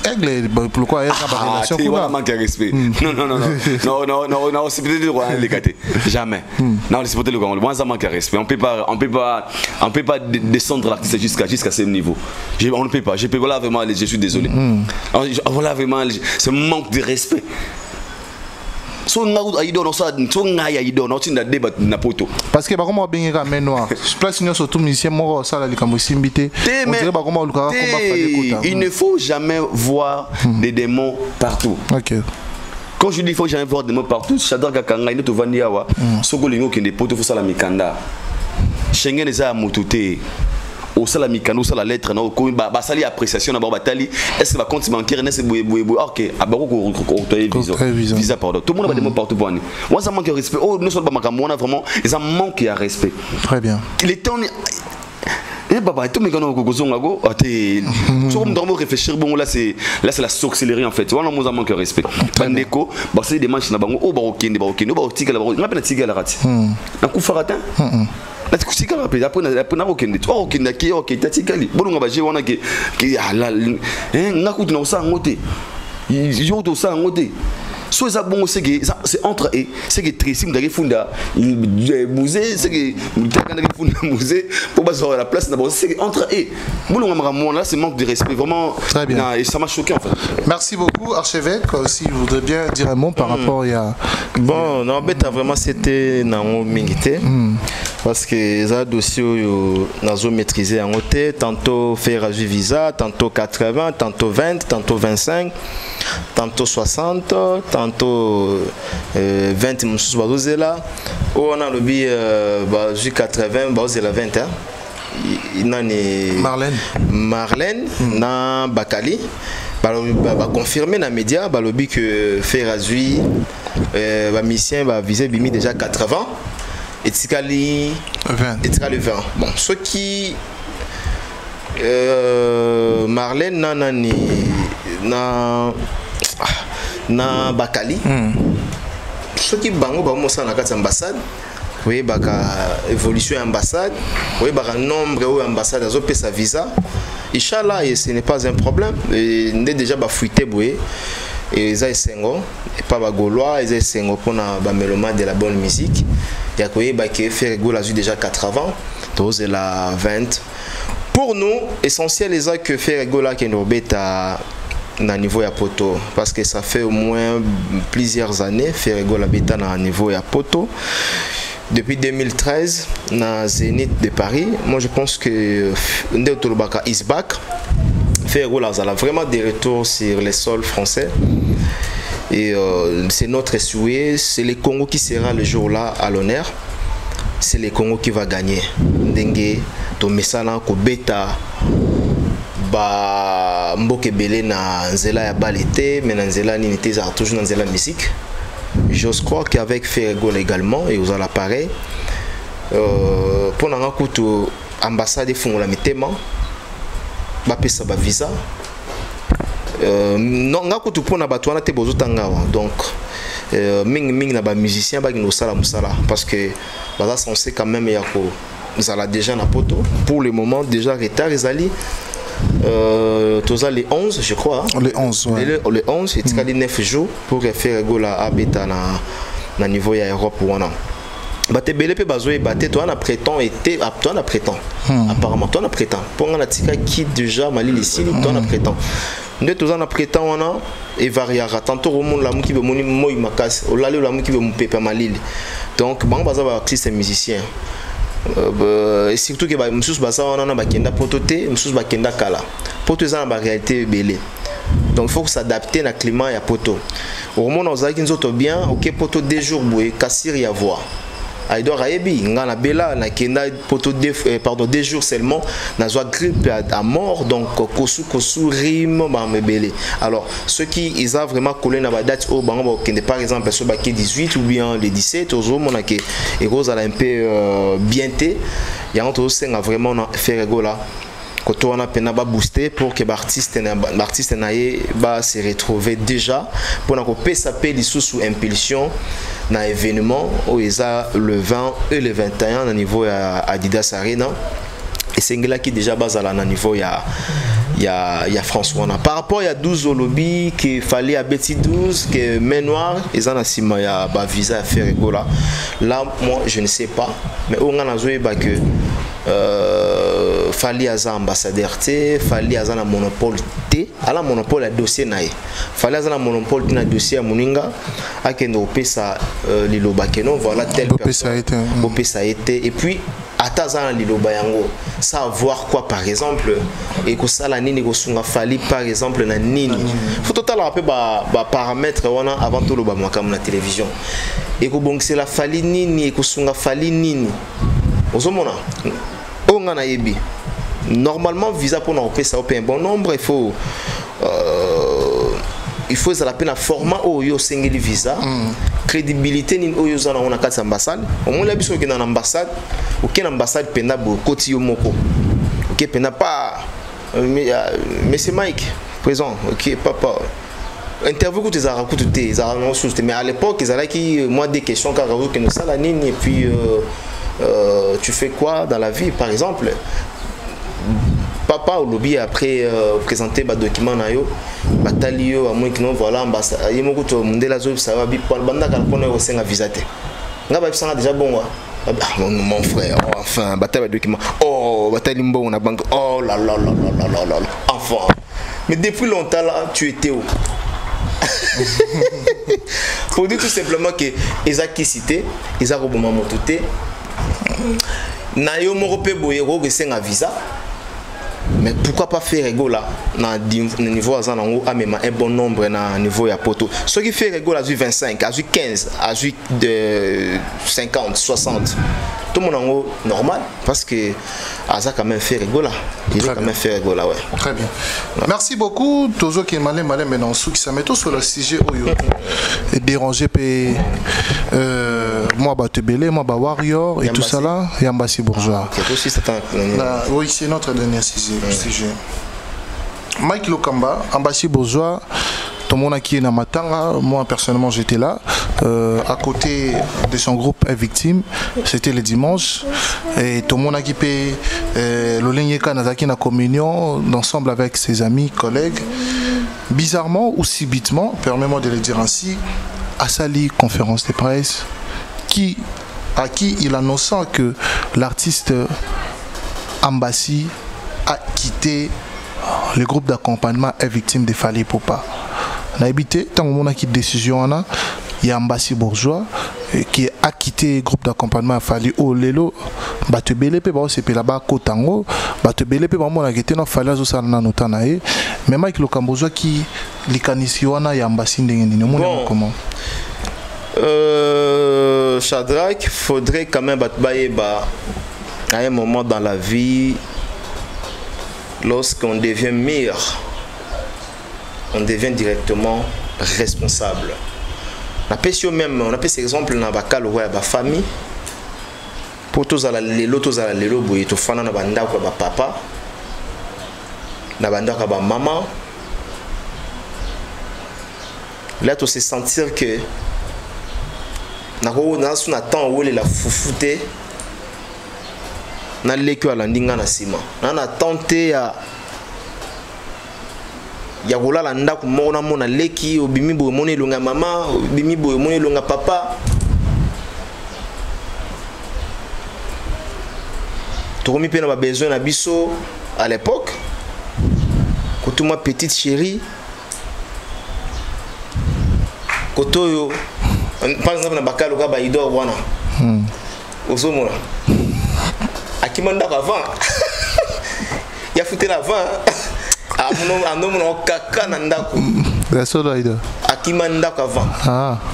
Speaker 2: Pourquoi il y a une relation
Speaker 4: comme ça? Manque de respect. Non, c'est peut-être le roi les gâtés. Jamais. Non, c'est peut-être le roi. Moi, ça manque de respect. On peut pas descendre l'artiste jusqu'à ce niveau. On ne peut pas. Je peux voilà vraiment. Je suis désolé. Voilà vraiment. C'est un manque de respect.
Speaker 2: Parce que comment bien main noire place surtout musicien mort ça
Speaker 4: il ne faut jamais voir des démons partout. Quand je dis il faut jamais voir des démons partout, j'adore Kakanga il te vandi awa sogolingo qui ne poto faut la mikanda Schengen les a mototé au salamikano ça la lettre na ko ba sali appréciation na ba batali est-ce que va compte bancaire n'est OK abako visa pardon tout le monde a des mots partout pour nous moi ça manque de respect nous sommes pas makambo on a vraiment ils ont manqué à respect.
Speaker 2: Très bien
Speaker 4: il est temps papa tout mes gars go réfléchir bon là c'est la sorcellerie en fait on a manque de respect bandeko ba c'est des manches na bango ba okende ba tika la ba on appelle tika la rati na kufaratin après na okende tu okende ki OK tatikali bolunga ba je wana ke ala ngakuti na osa ngote yo to sa ngote
Speaker 3: so ça bon c'est entre et c'est que Tracy m'dari funda musée c'est que m'dari funda musée pour pas sur la place d'abord c'est entre et boulon maman là c'est manque de respect vraiment.
Speaker 2: Très bien.
Speaker 3: Et ça m'a choqué en fait.
Speaker 2: Merci beaucoup archevêque. Si vous voudrez bien dire un mot par rapport à
Speaker 1: bon non mais vraiment c'était nango mingité parce que ça dossier nazo maîtriser en côté tantôt faire à visa tantôt 80 tantôt 20 tantôt 25 tantôt 60 tantôt 20 moussous bazozela on a le bi bazu 80 bazozela 20 hein nani Marlène na Bakali ba confirmer na média ba lobby que Ferrazui ba mission ba viser bimi déjà 80 et tikali 20 bon ce qui Marlène na nani na Bakali ce qui bango ba mo ça na kati ambassade oui baka évolution ambassade oui baka nombre ou ambassade azo pe sa visa inchallah et ce n'est pas un problème et n'est déjà ba fuité boué et ça sengo et pas ba gaulois et sengo pour na ba mélomane de la bonne musique ya koye ba ke faire gola déjà 80 dose la 20 pour nous essentiel les que faire gola qui nous beta na niveau ya poto parce que ça fait au moins plusieurs années faire gola beta na niveau ya poto. Depuis 2013, dans Zénith de Paris, moi je pense que Ndetolobaka is back. Ferrola a vraiment des retours sur les sols français. Et c'est notre souhait. C'est le Congo qui sera le jour-là à l'honneur. C'est le Congo qui va gagner. Dengue, Tomesala, Kobeta, Mboke Belé na Nzela ya balete, mais na Nzela n'était toujours dans Nzela musique. J'ose croire qu'avec Ferrego également et aux l'appareil pour n'avoir ambassade font la mitema bapesa ba visa non ngakutu pour na batwana te bozo tangawa donc ming na ba musicien ba no sala musala parce que baza censé quand même ya ko zala déjà na poto pour le moment déjà retard ezali les 11 je crois
Speaker 2: les 11 ouais.
Speaker 1: les 11 et les 9 jours pour faire gola à beta na niveau ya Europe wana baté belé pe bazoé baté toi na prétend était toi na prétend apparemment toi na prétend pour na tika qui déjà mali ici toi na prétend nde tous na prétend wana et variera tantôt au monde la mu qui be moni moy makas o lali la mu qui be mu pepe malili donc bango baza ba artiste musicien et surtout que monsieur basa on a bakenda pototé monsieur bakenda kala poto za na réalité belé donc il faut s'adapter na climat ya poto au moment on a qui nzoto bien OK poto 2 jours boué kassir ya voix Aïdor Aebi, ngana bela na kenda poto pardon 2 jours seulement na zoa grippe à mort donc kosu rime ba mebele. Alors ceux qui ils a vraiment collé na ba date au bango kende par exemple sur baké 18 ou bien le 17 aux hommes na ke et rose a un peu bienté ya entre senga vraiment na faire gola quand on a peine à booster pour que l'artiste va se retrouver déjà pour que ça paye sous impulsion dans l'événement où ils a le 20 et le 21 au niveau à Adidas Arena et c'est là qui déjà base à la niveau il y a François par rapport il y a 12 au lobby qu'il fallait à Betty 12 que main noire ils en a si il y a ba visa à faire là moi je ne sais pas mais on a joué que fallait à ambassadeur T, fallait à un monopole T, à la monopole à dossier naï, fallait à un monopole na dossier à Moninga, à Kendo Pesa Lilo Bakeno, voilà tel personne. Ça a été et puis à Tazan Lilo Bayango, savoir quoi par exemple et que ça la nini kosunga fallait par exemple na nini. Faut total rappeler paramètres avant tout le bas comme la télévision. Et que bon c'est la fallait nini et kosunga fallait nini. Ozomona on a yebi normalement visa pour nous ça un bon nombre il faut ça la peine à format au yo single visa crédibilité ni au yo za na quatre ambassade au moins la biso que dans ambassade aucune ambassade pena bo koti yo moko OK pena pas mais c'est Mike présent OK papa interview que tu as raconté mais à l'époque ils avaient qui moi des questions car que nous ça la ligne et puis tu fais quoi dans la vie par exemple papa au lobby après présenter ba document na yo batali yo à moins que non voilà ambassade yemo ko to mundela zo ça va bi banda kala pona yo senga visa te nga ba bisanga déjà bon mon frère enfin batali document oh batali mbo na banque oh là là là là là là enfin mais depuis longtemps là tu étais où? Pour dire tout simplement que Isaac qui cité Isaac Obama mototé na yo moko pe boye ko senga visa. Mais pourquoi pas faire ego là na niveau à zanango a même un bon nombre na niveau ya poto. Ce qui fait ego là 25, à 15, à de 50, 60. Tout le monde est normal parce que Asa quand même fait ego là. Il va quand même faire ego là ouais.
Speaker 2: Très bien. Ouais. Merci beaucoup Tozo qui est malin maintenant ceux qui s'amettent sur le sujet oyo et déranger moi Batebele, moi Warrior et tout ça là, Yambassi Bourgeois. Oui, c'est notre dernier sujet. Mike Lokamba, Yambassi Bourgeois, tout le monde qui est dans Matanga, moi personnellement j'étais là, à côté de son groupe Victime, c'était le dimanche, et tout le monde qui paie l'Olenyeka Nazaki na communion, ensemble avec ses amis, collègues. Bizarrement ou subitement, permets-moi de le dire ainsi, à Sali, conférence de presse, à qui il annonçait que l'artiste Yambassi a quitté le groupe d'accompagnement est victime de Fally Ipupa. On a évité, tant qu'on a quitté décision, il y a Yambassi Bourgeois qui a quitté le groupe d'accompagnement à Fally au Lelo. Batebele pe ba c'est là-bas Kotango, Batebele pe ba mo na quitté no Fally zo ça na notanae. Mais Mike Lokambozoa qui likanisi wana Yambassi ndenge ni mo comment?
Speaker 1: Shadrach, faudrait quand même à un moment dans la vie, lorsqu'on devient meilleur, on devient directement responsable. On appelle cet exemple dans la famille. Pour tous à la lelo, boy, tout fan na banda ko ba papa, na banda ko ba maman. Là, tu se sentir que na son attend où la foufoute na leko ala ndinga na sima na tenté ya gola la ndako mona mona leki obimi boy mona longa mama obimi boy mona longa papa to komi pe na ba besoin na biso à l'époque koto ma petite chérie koto yo par exemple na bakalo ka ba idor wana ozomona akimanda avant ya fouté avant amono kaka na ndako
Speaker 2: la solo idor
Speaker 1: akimanda avant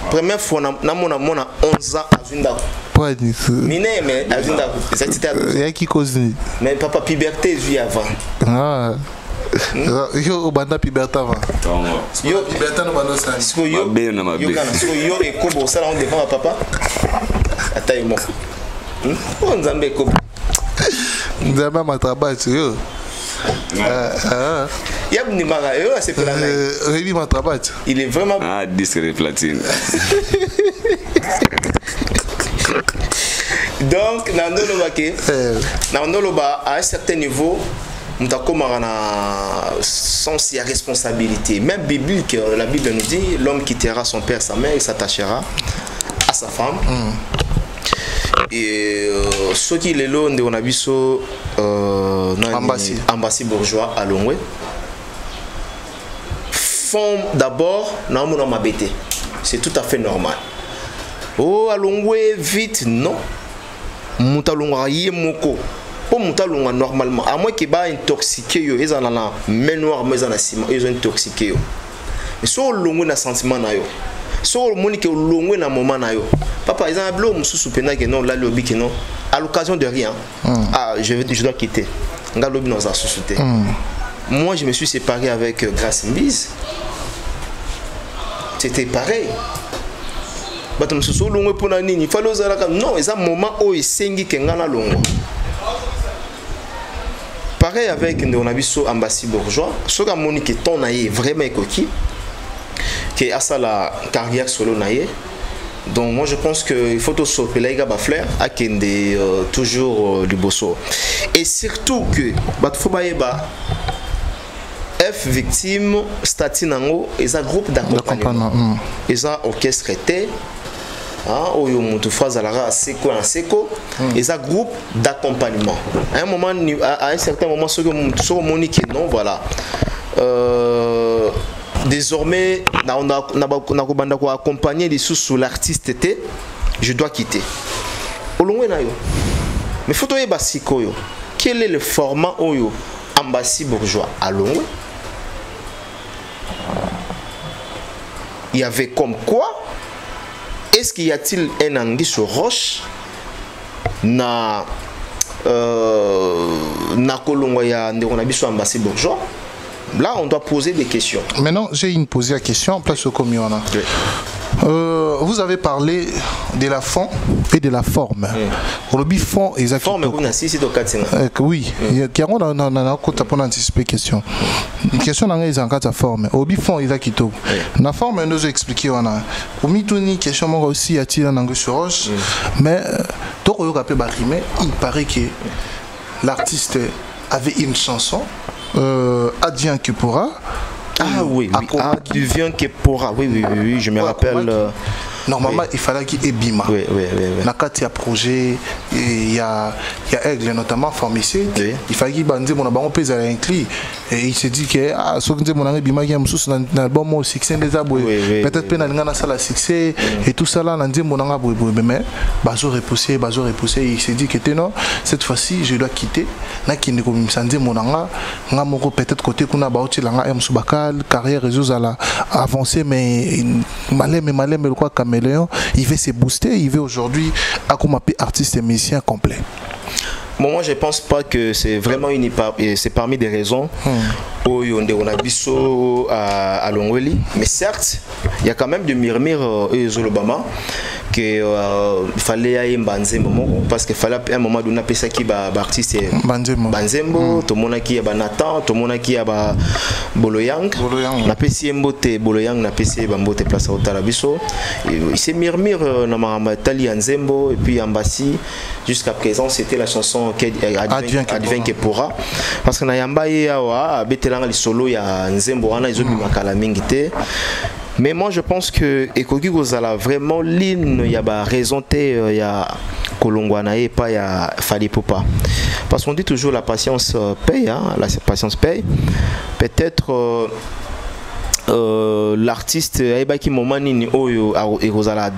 Speaker 1: première fois na mona 11 ans azindako
Speaker 2: pas du tout
Speaker 1: mine mais azindako c'était
Speaker 2: ya qui cause
Speaker 1: mais papa puberté vu avant
Speaker 2: yo banda puberté avant
Speaker 1: yo puberté no bando ça yo
Speaker 3: bien na mabe
Speaker 1: yo et kobo ça là on devant papa ataye mo on zambe kobo
Speaker 2: nzamba matrabato yo
Speaker 1: yabni mara yo c'est plan
Speaker 2: Rémi matrabato
Speaker 1: il est vraiment
Speaker 3: disque de platine.
Speaker 1: Donc à un certain niveau sens et responsabilité. Même biblique, la Bible nous dit l'homme quittera son père, sa mère et s'attachera à sa femme. Et ceux qui les loin de on a vu Yambassi Bourgeois à Longwe font d'abord non m'abêter. C'est tout à fait normal. Oh à Longwe vite non. Moutalonga yemoko. Pour Moutalonga normalement, à moins qu'il va intoxiqué yo, ils en ont la main noire mais en ciment, ils ont intoxiqué yo. Mais sur Longwe na sentiment na yo. Sur le monde qui Longwe na moment na yo. Papa, ils ont un bleu sous pena que non, là le lobby que non. À l'occasion de rien. Je dois quitter. Nga lobby nous a sous-souté. Moi je me suis séparé avec Grace Mbiz. C'était pareil. Il fallait non, c'est un moment où il s'est pareil avec Yambassi Bourgeois, ce que Monique est vraiment coquille, qui a sa la carrière solo naïe, Donc moi je pense qu'il faut tout sauver là, il y a fleur à Kende toujours du bosso. Et surtout que F victime statinango et un groupe d'accompagnement. Et un orchestre était au mutu phase à la seko en seko et un groupe d'accompagnement. À un moment à un certain moment ce que Monique non voilà. Désormais, on a accompagné les sous l'artiste était, je dois quitter. Mais faut que basiko yo. Quel est le format oyo ambassade bourgeois à Longwe? Il y avait comme quoi? Est-ce qu'il y a-t-il un anguille sur roche na Kolongwe ya ndeko na biso ambassade bourgeois? Là, on doit poser des questions.
Speaker 2: Maintenant, j'ai une posée la question, place au commun. Oui. Vous avez parlé de la forme et de la forme. Pour le fond, exactement. Oui, il y a anticiper question. Une question dans les encadres forme. Au fond, exactement. La forme, nous a expliqué on a. Au mitoni question moi aussi a-t-il un angle sur roche, mais il paraît que l'artiste avait une chanson. Advient que pourra.
Speaker 1: Ah oui, oui. Advient que pourra. Oui, oui, oui, oui, je me rappelle.
Speaker 2: Normalement, il fallait qu'il y ait Bima.
Speaker 1: Oui, oui, oui.
Speaker 2: Dans il y a projet, il y a Aigle, notamment formicide. Oui. Il fallait qu'il y ait mon abonnement pèse à l'inclus. Et il s'est dit que, ah, ce que mon ami Bima, il y a un sous dans l'album au succès des aboués. Peut-être que dans la salle succès et tout ça là, on dit mon ami mais bazo repoussé. Il s'est dit que non, cette fois-ci, je dois quitter. N'a qui ne comme ça dit mon ami, peut-être côté qu'on a baouti là, M. Soubakal, carrière réseaux à la avancer, mais malin, le quoi caméléon, il veut se booster, il veut aujourd'hui accompagner artiste et musicien complet.
Speaker 1: Bon, moi je pense pas que c'est vraiment c'est parmi des raisons où on a biso à Longweli, mais certes il y a quand même des murmures Zolobama que il fallait aller Banzembo parce qu'il fallait à un moment donné ça qui ba artiste Banzembo tout le monde qui a Nathan tout le monde qui a Boloyang na pesi mbote Boloyang na pesi mbote place au Talabiso il s'est murmure na Tali Nzembo et puis Ambassi jusqu'à présent c'était la chanson Advient que pourra parce que na yamba yawa betelanga li solo ya Nzembo wana izo bimakala mingi te. Mais moi je pense que Ekoki Gozala vraiment l'hymne il y a raison il y a Kolongwana et pas il y a Fali Poupa parce qu'on dit toujours la patience paye hein, la patience paye peut-être l'artiste aiba ki moment nini oyo Gozala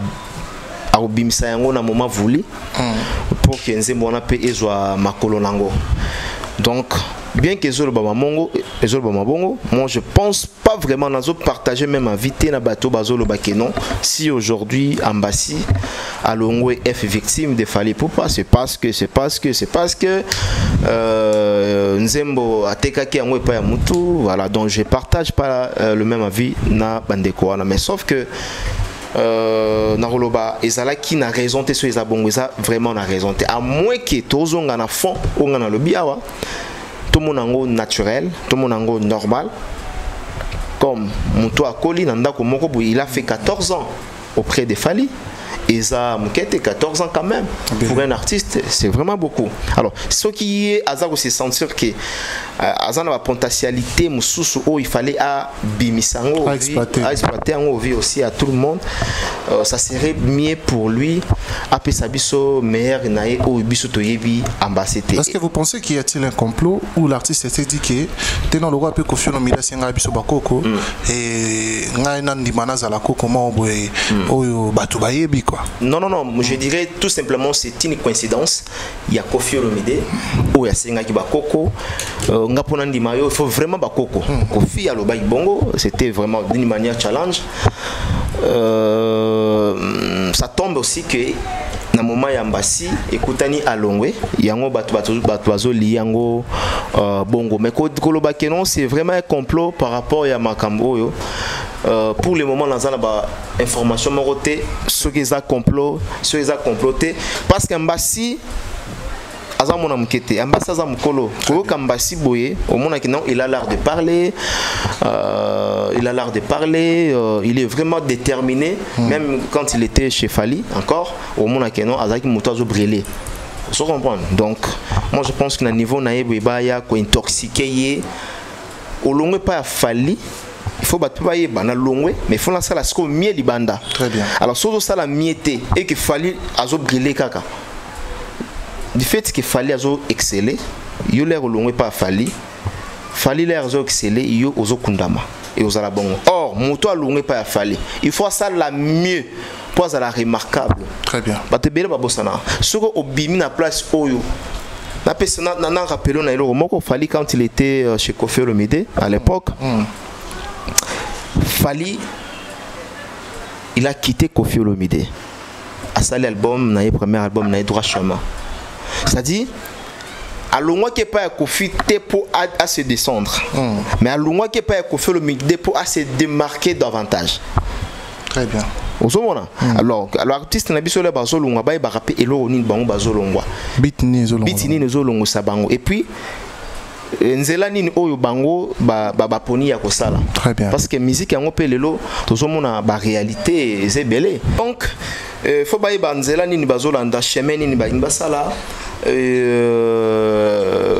Speaker 1: a obimisa yango na moment voulu pour que Nzembo na pe ezwa makolo nango donc bien que moi je pense pas vraiment dans partager même invité na bateau bazolo bakeno si aujourd'hui Ambassi à Longwe F victime de Fali Poupa c'est parce que Nzembo atekaki yango pa ya mutu voilà donc je partage pas le même avis na bandeko wana mais sauf que Naroloba ezala qui n'a raison te so ezabongo eza vraiment na raison te à moins que tozonga na fond onga na lobiawa tout le monde naturel, tout le monde normal. Comme Moutou Akoli, il a fait 14 ans auprès de Fali. Et ça, Moukete, 14 ans quand même. Pour un artiste, c'est vraiment beaucoup. Alors, ce qui est, Azar aussi sentir que Azar a la potentialité, il fallait à Bimisango, à exploiter en vie aussi à tout le monde. Ça serait mieux pour lui. Après Sabiso, meilleur naïe ou Biso Toyebi, ambassadeur.
Speaker 2: Est-ce que vous pensez qu'il y a-t-il un complot où l'artiste s'est dit que t'es dans le roi peut confier nos milliers à Biso Bakoko et Naïnan Manazala Koko Maoboé, Oyo Batubayebi quoi?
Speaker 1: Non, je dirais tout simplement c'est une coïncidence. Il y a Kofi Olomide, ou il y a Sengaki Bakoko, Ngaponandi Mayo, il faut vraiment Bakoko. Kofi Alobaï Bongo, c'était vraiment d'une manière challenge. Ça tombe aussi que na moment ya Ambassi ekutani alongwe yango bato liango bongo mais koloba kenon c'est vraiment un complot par rapport à makambo yo pour le moment dans la information moroté ceux qui ont comploté parce qu'Ambassi Azamona Mukete, Ambassa Mukolo, Kambasi Boye, au monde il a l'art de parler, il est vraiment déterminé, même quand il était chez Fali, encore, au monde Azaki Moutazo brûlé. Vous comprenez? Donc, moi je pense que le niveau naïve il y a intoxiqué, au long pas Fali. Il faut battre na longwe mais il faut lancer la sco mieux di banda.
Speaker 2: Très bien.
Speaker 1: Alors sozo ça la miété et que Fali azo brûler kaka. Du fait que Fali azo exceller, yo l'air longwe pas Fali l'air azo exceller yo ozo kundama et aux ala bongo. Or moto longwe pas Fali. Il faut ça la mieux pour ça la remarquable.
Speaker 2: Très bien.
Speaker 1: Batte bele ba bosana. Soko obimi na place oyo. Na personne na rappelé na ilo moko Fali quand il était chez Koffi Olomide à l'époque. Fali, il a quitté Koffi Olomide. À ça l'album, le premier album, il droit chemin. C'est-à-dire, à l'ongwa qui est pas Koffi pour à se descendre, mais à l'ongwa qui est pas Koffi Olomide pour à se démarquer davantage.
Speaker 2: Très bien.
Speaker 1: Alors artiste na biso le bazolongwa ba ba rapper elo ni bango bazolongwa.
Speaker 2: Bitini
Speaker 1: zolongwa sabango. Et puis nzela nini oyo bango ba poni ya kosala.
Speaker 2: Très bien.
Speaker 1: Parce que musique yango pe lelo tozomona ba réalité ezebele. Donc faut ba nzela nini bazolanda chemin nini ba basala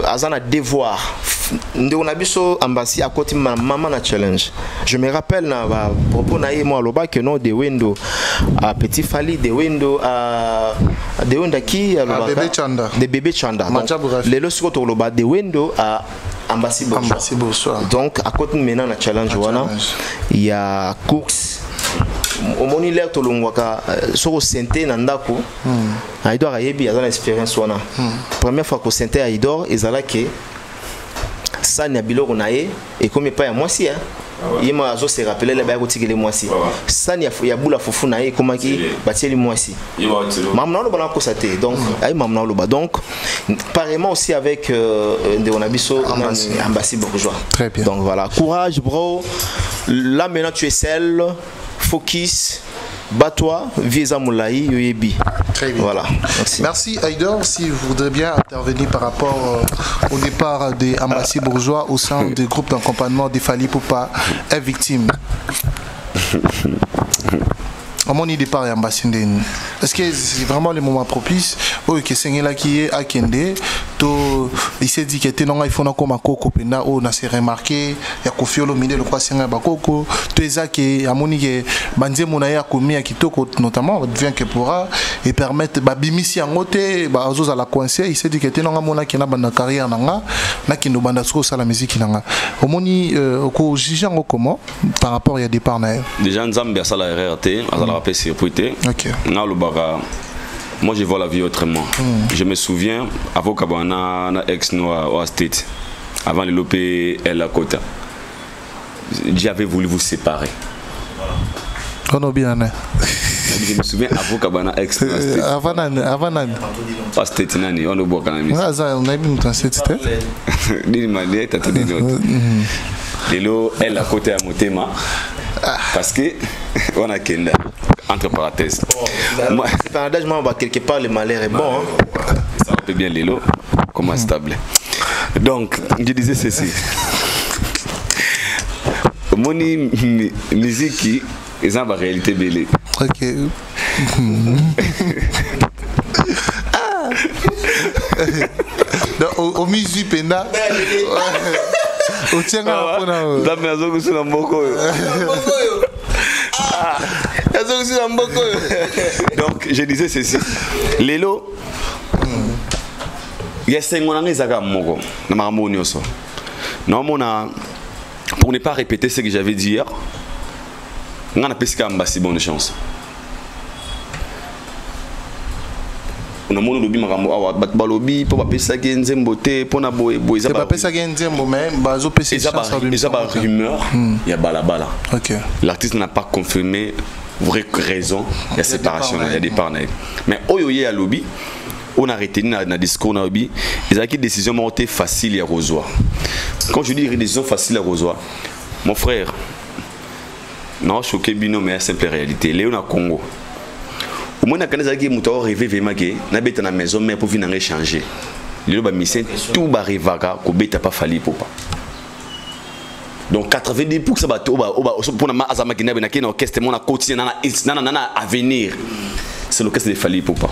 Speaker 1: azana devoir ndeko na biso ambassi à côté maman na challenge. Je me rappelle na ba propos na moi loba que non de window à Petit Fali de window à de window qui à
Speaker 2: bébé Chanda
Speaker 1: de bébé Chanda. Les le sur loba de window à ambassi Bourgeois. Donc à côté maintenant na challenge wana il y a course au moni l'air to longwaka soko senté na ndako Aïdor ayebi azana expérience wana première fois que senté Aïdor ezala ke ça n'a biloko nae et comme pas à moi si hein il m'a se rappelé les bails que les moi si ça n'y a boula fofu nae comme qui bâtir les moi si maman le bana constaté donc ay maman le bas donc pareillement aussi avec de on abisso ambassi Bourgeois.
Speaker 2: Très bien.
Speaker 1: Donc voilà, courage bro, là maintenant tu es seul, focus, bats-toi, visa moulaï yoyebi.
Speaker 2: Très bien.
Speaker 1: Voilà.
Speaker 2: Merci Aïdor. Si vous voudrez bien intervenir par rapport au départ des Ambassi Bourgeois au sein du groupe d'accompagnement des Fali Poupa est victime. Comment on y départ et Ambassi Ndeni? Est-ce que c'est vraiment le moment propice? Oui, que c'est là qui est à Kende. Il s'est dit que il faut comme un coco pena on a remarqué il y a Koffi Olomide le quoi c'est un bakoko tout ça qui a moni que banze monaya commis à kitoko notamment devient que pourra et permettre babimisi en côté bazos à la coincer il s'est dit que non mona qui na banda carrière nanga na qui no banda so la musique nanga au moni ko jijango comment par rapport il départ na
Speaker 3: déjà nzambe ça la RRT à la rappeler circuité
Speaker 2: OK
Speaker 3: na le baga. Moi je vois la vie autrement. Je me souviens avant Kabana na ex noir au State avant le lopé elle la Kota. J'avais voulu vous séparer.
Speaker 2: On a bien.
Speaker 3: Je me souviens avant Kabana ex noir State. Avant State nani on a boit quand même.
Speaker 2: On a bien dans cette State.
Speaker 3: Dis moi les t'as tout dit d'autre. Lelo elle la Kota à Motema parce que on a Kenda. Entre parenthèses.
Speaker 1: C'est un adage, moi, quelque part, le malheur est bon. Hein.
Speaker 3: Ça fait bien l'élo, comment stable. Donc, je disais ceci. Mon musique qui est en réalité belle.
Speaker 2: Ok. Au musique, pena. Au tien à la
Speaker 3: donc je disais ceci. Lelo, il y a 5 ans Zaga Moko, pour ne pas répéter ce que j'avais dit hier, on a pesqué un bassi bonne chance. On a mon lobby marambo awa bat balobi pour pas pesa genzembo te pour na boy
Speaker 2: ça pas pesa genzembo mais bazo pesa chance
Speaker 3: il y a rumeur il y a balabala.
Speaker 2: OK.
Speaker 3: L'artiste n'a pas confirmé vraie raison il y a séparation il y a départ mais oyoye à lobby on a retenu na discours na lobby ils ont pris décision montée facile à Rosoir. Quand je dis décision facile à Rosoir mon frère non choqué bino mais simple réalité Léon à Congo. Au moins, quand on a rêvé vraiment que na bête na maison mais pour venir changer.
Speaker 4: le ba mission tout ba rivaka ko beta pas fali popa. Donc 90% bato pour na azama kinebe na kina orchestre mon na quotidien na avenir. C'est l'orchestre de Fali Poupa.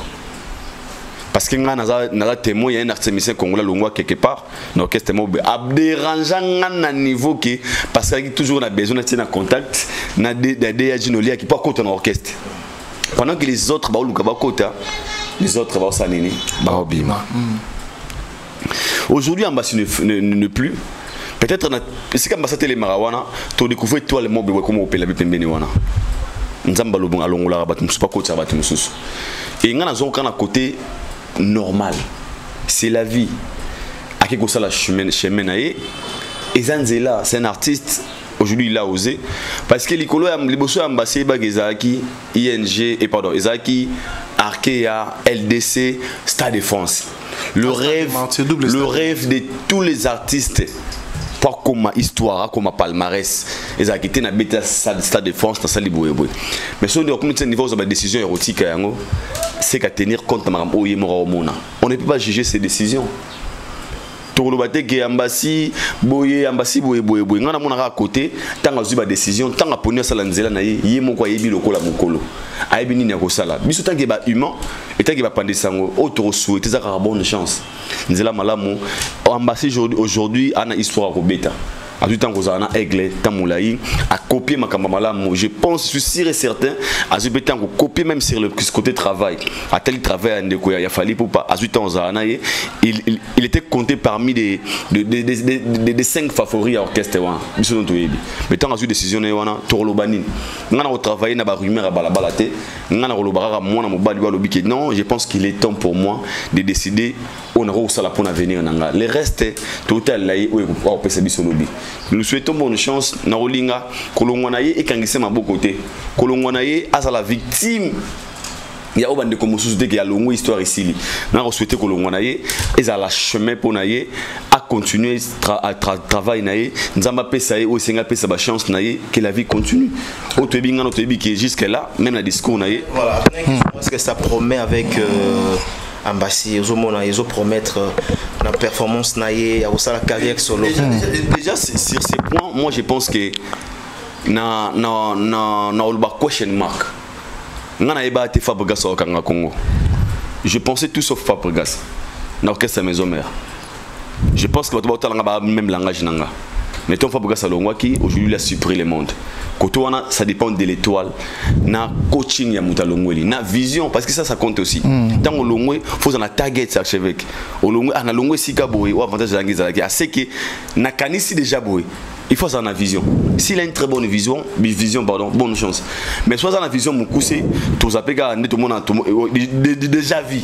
Speaker 4: Parce que na témoin il y a un artiste congolais longwa quelque part l'orchestre mo a dérangeant na niveau qui parce qu'il toujours a besoin d'être en contact na des ginolia qui pas côté dans l'orchestre. Pendant que les autres ba luka ba kota les autres ba sanini ba obima. Aujourd'hui ambassade ne plus. Peut-être c'est comme ça les marawana tu découvres toi les mots comme au pela pembeni wana. Nzamba lobong alongola ba tumsu pas kota ba tumsusu. Et ngana zonka na côté normal. C'est la vie. À qui ça la chemin naé et Zanzela c'est un artiste aujourd'hui il a osé parce que l'icolo les bosso ambassé bagezaki ING et pardon Ezaki Arkea LDC Stade de France. Le rêve de tous les artistes. Pas comme histoire, comme palmarès. Ils ont quitté na bêta Stade de France dans Sali Bouyeboy. Mais sur le niveau de décision érotique, c'est qu'à tenir compte de ma on ne peut pas juger ces décisions. Tout le bâté qui est ambassade, boye, boye. On a mon à côté, tant que j'ai décision, tant que pognon salanzela naïe, yé mon quoi yébi lokola mokolo. Aïbi ni n'a sala. Biso tant qu'il va humain, et tant qu'il va pendre sango, autre souhaité ça a bonne chance. Nzela malamu, ambassade aujourd'hui a une histoire au bêta. À tout temps que vous avez un aigle, tamoulaï, à copier ma camarade, je pense, je suis sûr et certain, à ce temps que copier même sur le côté travail, à tel travail, il a fallu pour pas, à tout temps il était compté parmi des 5 favoris à l'orchestre. Mais tant que j'ai décision, Torlobani, on a travaillé dans la rumeur à Balabalate, on a rolobara moi dans mon bas du non, je pense qu'il est temps pour moi de décider on aura ça pour l'avenir. Le reste, total là, on peut se bisolobi. Nous souhaitons bonne chance na Olinga Kolongwanaye et Kangise ma côté. Kolongwanaye a la victime. Il y a des comme société qui a longue histoire ici. Nous avons souhaité Kolongwanaye et à la chemin pour naye à continuer à travailler naye. Nous avons pensé au Sénégal pensé sa chance naye que la vie continue. Au Tébinga notre Tébi qui est jusque là même la discours naye.
Speaker 1: Voilà. Parce que ça promet avec ambassade, ils ont promettre la performance naïe, la carrière solo.
Speaker 4: Déjà sur ces points, moi je pense que na question mark. Ngana eba te Fabregas au Congo. Je pensais tout sauf Fabregas. Na orchestre maison mère. Je pense que votre même langage nanga. Mais ton Fabregas à Longwaki aujourd'hui il a surpris le monde. Kotoana, ça dépend de l'étoile. Na coaching ya mutalongweli, na vision parce que ça compte aussi. Tant au longwe, faut en target ça archevêque. Au longwe, na longwe sika boy, ou avantage de l'anglais à c'est que na kanisi déjà boy. Il faut ça en vision. S'il a une très bonne vision, pardon, bonne chance. Mais soit dans la vision mon coussé, tout ça peut gagner tout le monde déjà vu.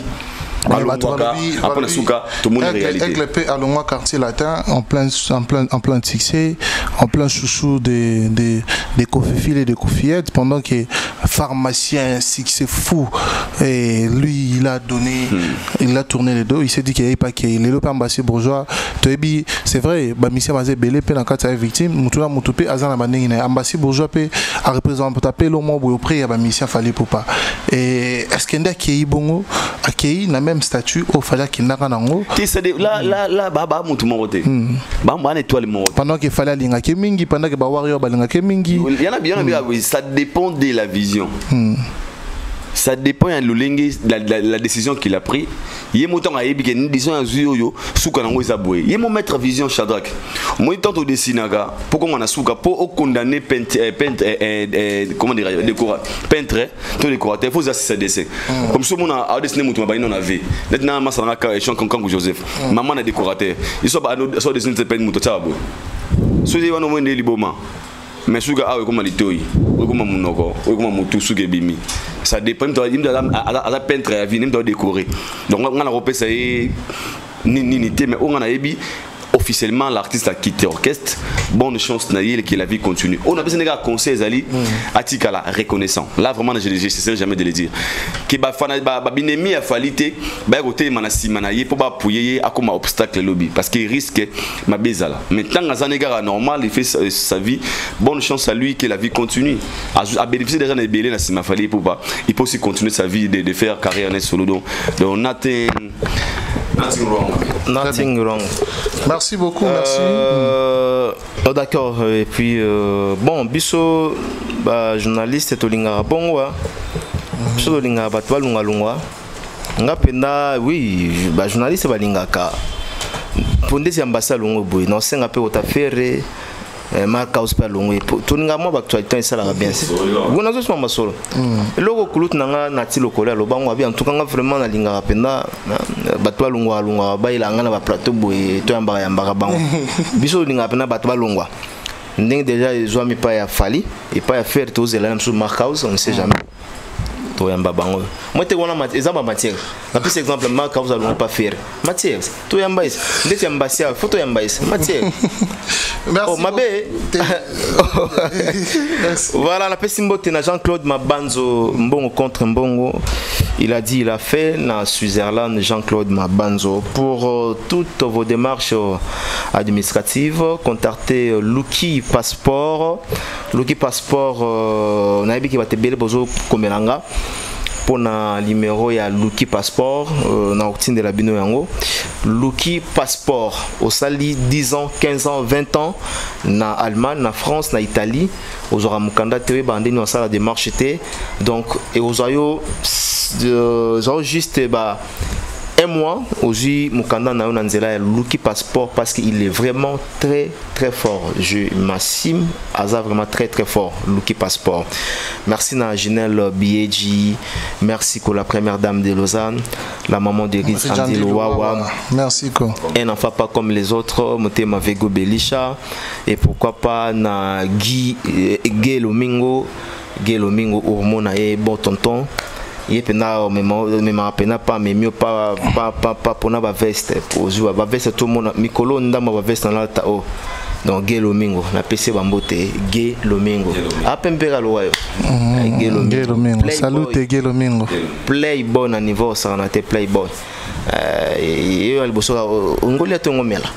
Speaker 4: Après tout le monde réalité.
Speaker 2: Avec l'épée à Longwa quartier latin, en plein succès, en plein chouchou des coféphiles et des cofillettes, pendant que pharmacien, un succès fou, et lui il a donné, il a tourné les dos, il s'est dit qu'il n'y avait pas qu'il est l'opé ambassade bourgeois. C'est vrai, Bamissia Mazé Belé, pe dans quatre victimes, Moutoula Moutopé, Azan Abané, ambassade bourgeois a représenté l'homme au prix, il y a Bamissia Fallait pour pas. Et est-ce qu'il y a qui bongo, a qui n'a même statut au fallait qu'il n'a qu'un ango.
Speaker 4: Là, baba moutou moroté. Bamba étoile moroté.
Speaker 2: Pendant qu'il fallait linga kemingi, pendant que bawario balinga kemingi.
Speaker 4: Il y en a bien, ça dépend de la vision. Ça dépend de la décision qu'il a prise. Il y a montant à Ebi qui est disons à Zuyo, Soukanango Zaboué. Il y a mon maître vision Shadrach. Moi, tant au dessinaga, pourquoi on a Souka pour condamner peintre, comment dire, peintre, tout décorateur, il faut assister à dessin. Comme ça, on a dessiné mon toit, on a vu. Maintenant, ma sanaka et Jean-Claude Joseph. Maman a décorateur. Ils sont dessiné de peine, mon toit. Soyez un homme de liboma. Mais Souka a commeAlitoi, comme Monoko, comme Moutou Souke Bimi. Ça dépend de la peintre à vie, même de décorer. Donc on a repéré ça ninité, mais on a ébi officiellement l'artiste a quitté l'orchestre. Bonne chance naïe que la vie continue. On a besoin de conseils ali atika la reconnaissant. Là vraiment je ne jamais de le dire. Que ba fana ba binemi a falité ba côté manasi manaye pour ba pouyer à comme obstacle lobby parce qu'il risque ma bezala. Mais tant que zanega normal il fait sa vie. Bonne chance à lui que la vie continue. À bénéficier déjà de belé na sima fali pour pas il peut aussi continuer sa vie de faire carrière net solo donc on atteint
Speaker 1: Nothing wrong.
Speaker 2: Merci beaucoup, merci.
Speaker 1: D'accord, et puis bon, biso journaliste tolinga bongo biso tolinga bato balunga lungwa nga penda oui journaliste balingaka pondesi ambasa lungo boy non senga pe otafere marka uspa lungo tolinga mo actualité esala bien bona zo soma solo loko kulut nanga nati lokola lo bango abi en tout cas nga vraiment na linga penda bato balungwa bailanga na ba plateau boy to yamba bango biso linga penda bato balungwa ndenge déjà ils ont mis pas ya fali et pas ya faire tous les mêmes sur marka on ne sait jamais. Moi, tu as exemple matière. La plus exemple, marque vous allons pas faire matière. Tu es en bas. Dès que tu es en photo en bas. Matière.
Speaker 2: Merci.
Speaker 1: Ma bé. Voilà la petite symbole de Jean-Claude Mabanzo Mbongo contre Mbongo. Il a dit, il a fait dans Switzerland Jean-Claude Mabanzo pour toutes vos démarches administratives. Contactez Luki Passeport. Luki Passeport. On a dit qu'il va te béler pour Komelanga. Pour le numéro ya Luki Passeport na routine de la bino yango Luki Passeport au sali 10 ans 15 ans 20 ans na Allemagne na France na Italie aux aura mukanda téré bandé nous ça la démarche était donc et aux ayo juste un mois aujourd'hui mukanda na nzela Luki Passeport parce qu'il est vraiment très très fort. Je m'assume Aza vraiment très très fort Luki Passeport. Merci na Ginelle Biedji, merci pour la première dame de Lausanne, la maman de Riz Andil Wawa.
Speaker 2: Merci ko.
Speaker 1: Un enfant pas comme les autres, Motema Vego Belisha et pourquoi pas na Guy Lomingo Hormona et bon tonton. Il est pena pena pas mais mieux pas pour na ba veste pour jouer ba veste tout le monde mikolo ndama ba veste na ta o donc Gay Lomingo na PC bambote Gay Lomingo apembera loyo
Speaker 2: Gay Lomingo salute Gay Lomingo
Speaker 1: playboy na niveau ça na te playboy et il bosso ngoli atongomela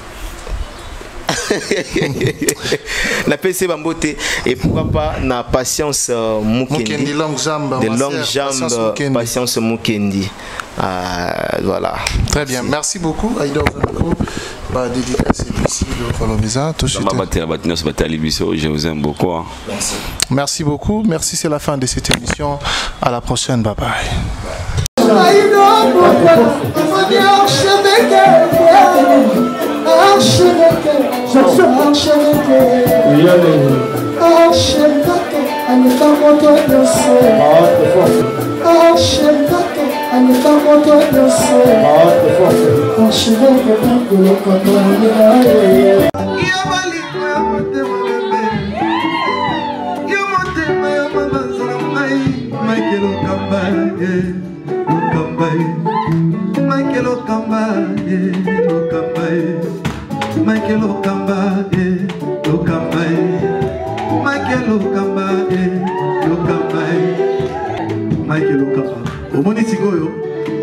Speaker 1: la PC Bambote et pourquoi pas na patience Mukendi
Speaker 2: longue jambe
Speaker 1: de longues jambes patience Mukendi voilà
Speaker 2: très bien merci beaucoup Aïdor Zanako bah dédicace ici le Colombiza tout suite
Speaker 3: je vous aime beaucoup
Speaker 2: merci beaucoup merci c'est la fin de cette émission à la prochaine bye bye.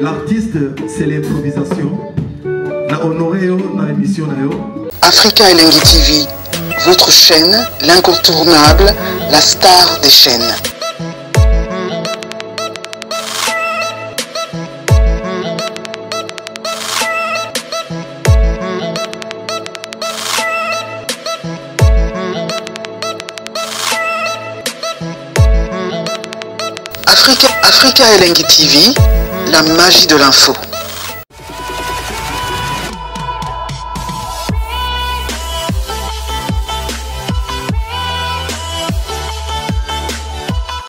Speaker 8: L'artiste, c'est l'improvisation. La honoré dans l'émission.
Speaker 9: Africa Elengi TV, votre chaîne, l'incontournable, la star des chaînes. Africa Elengi TV, la magie de l'info.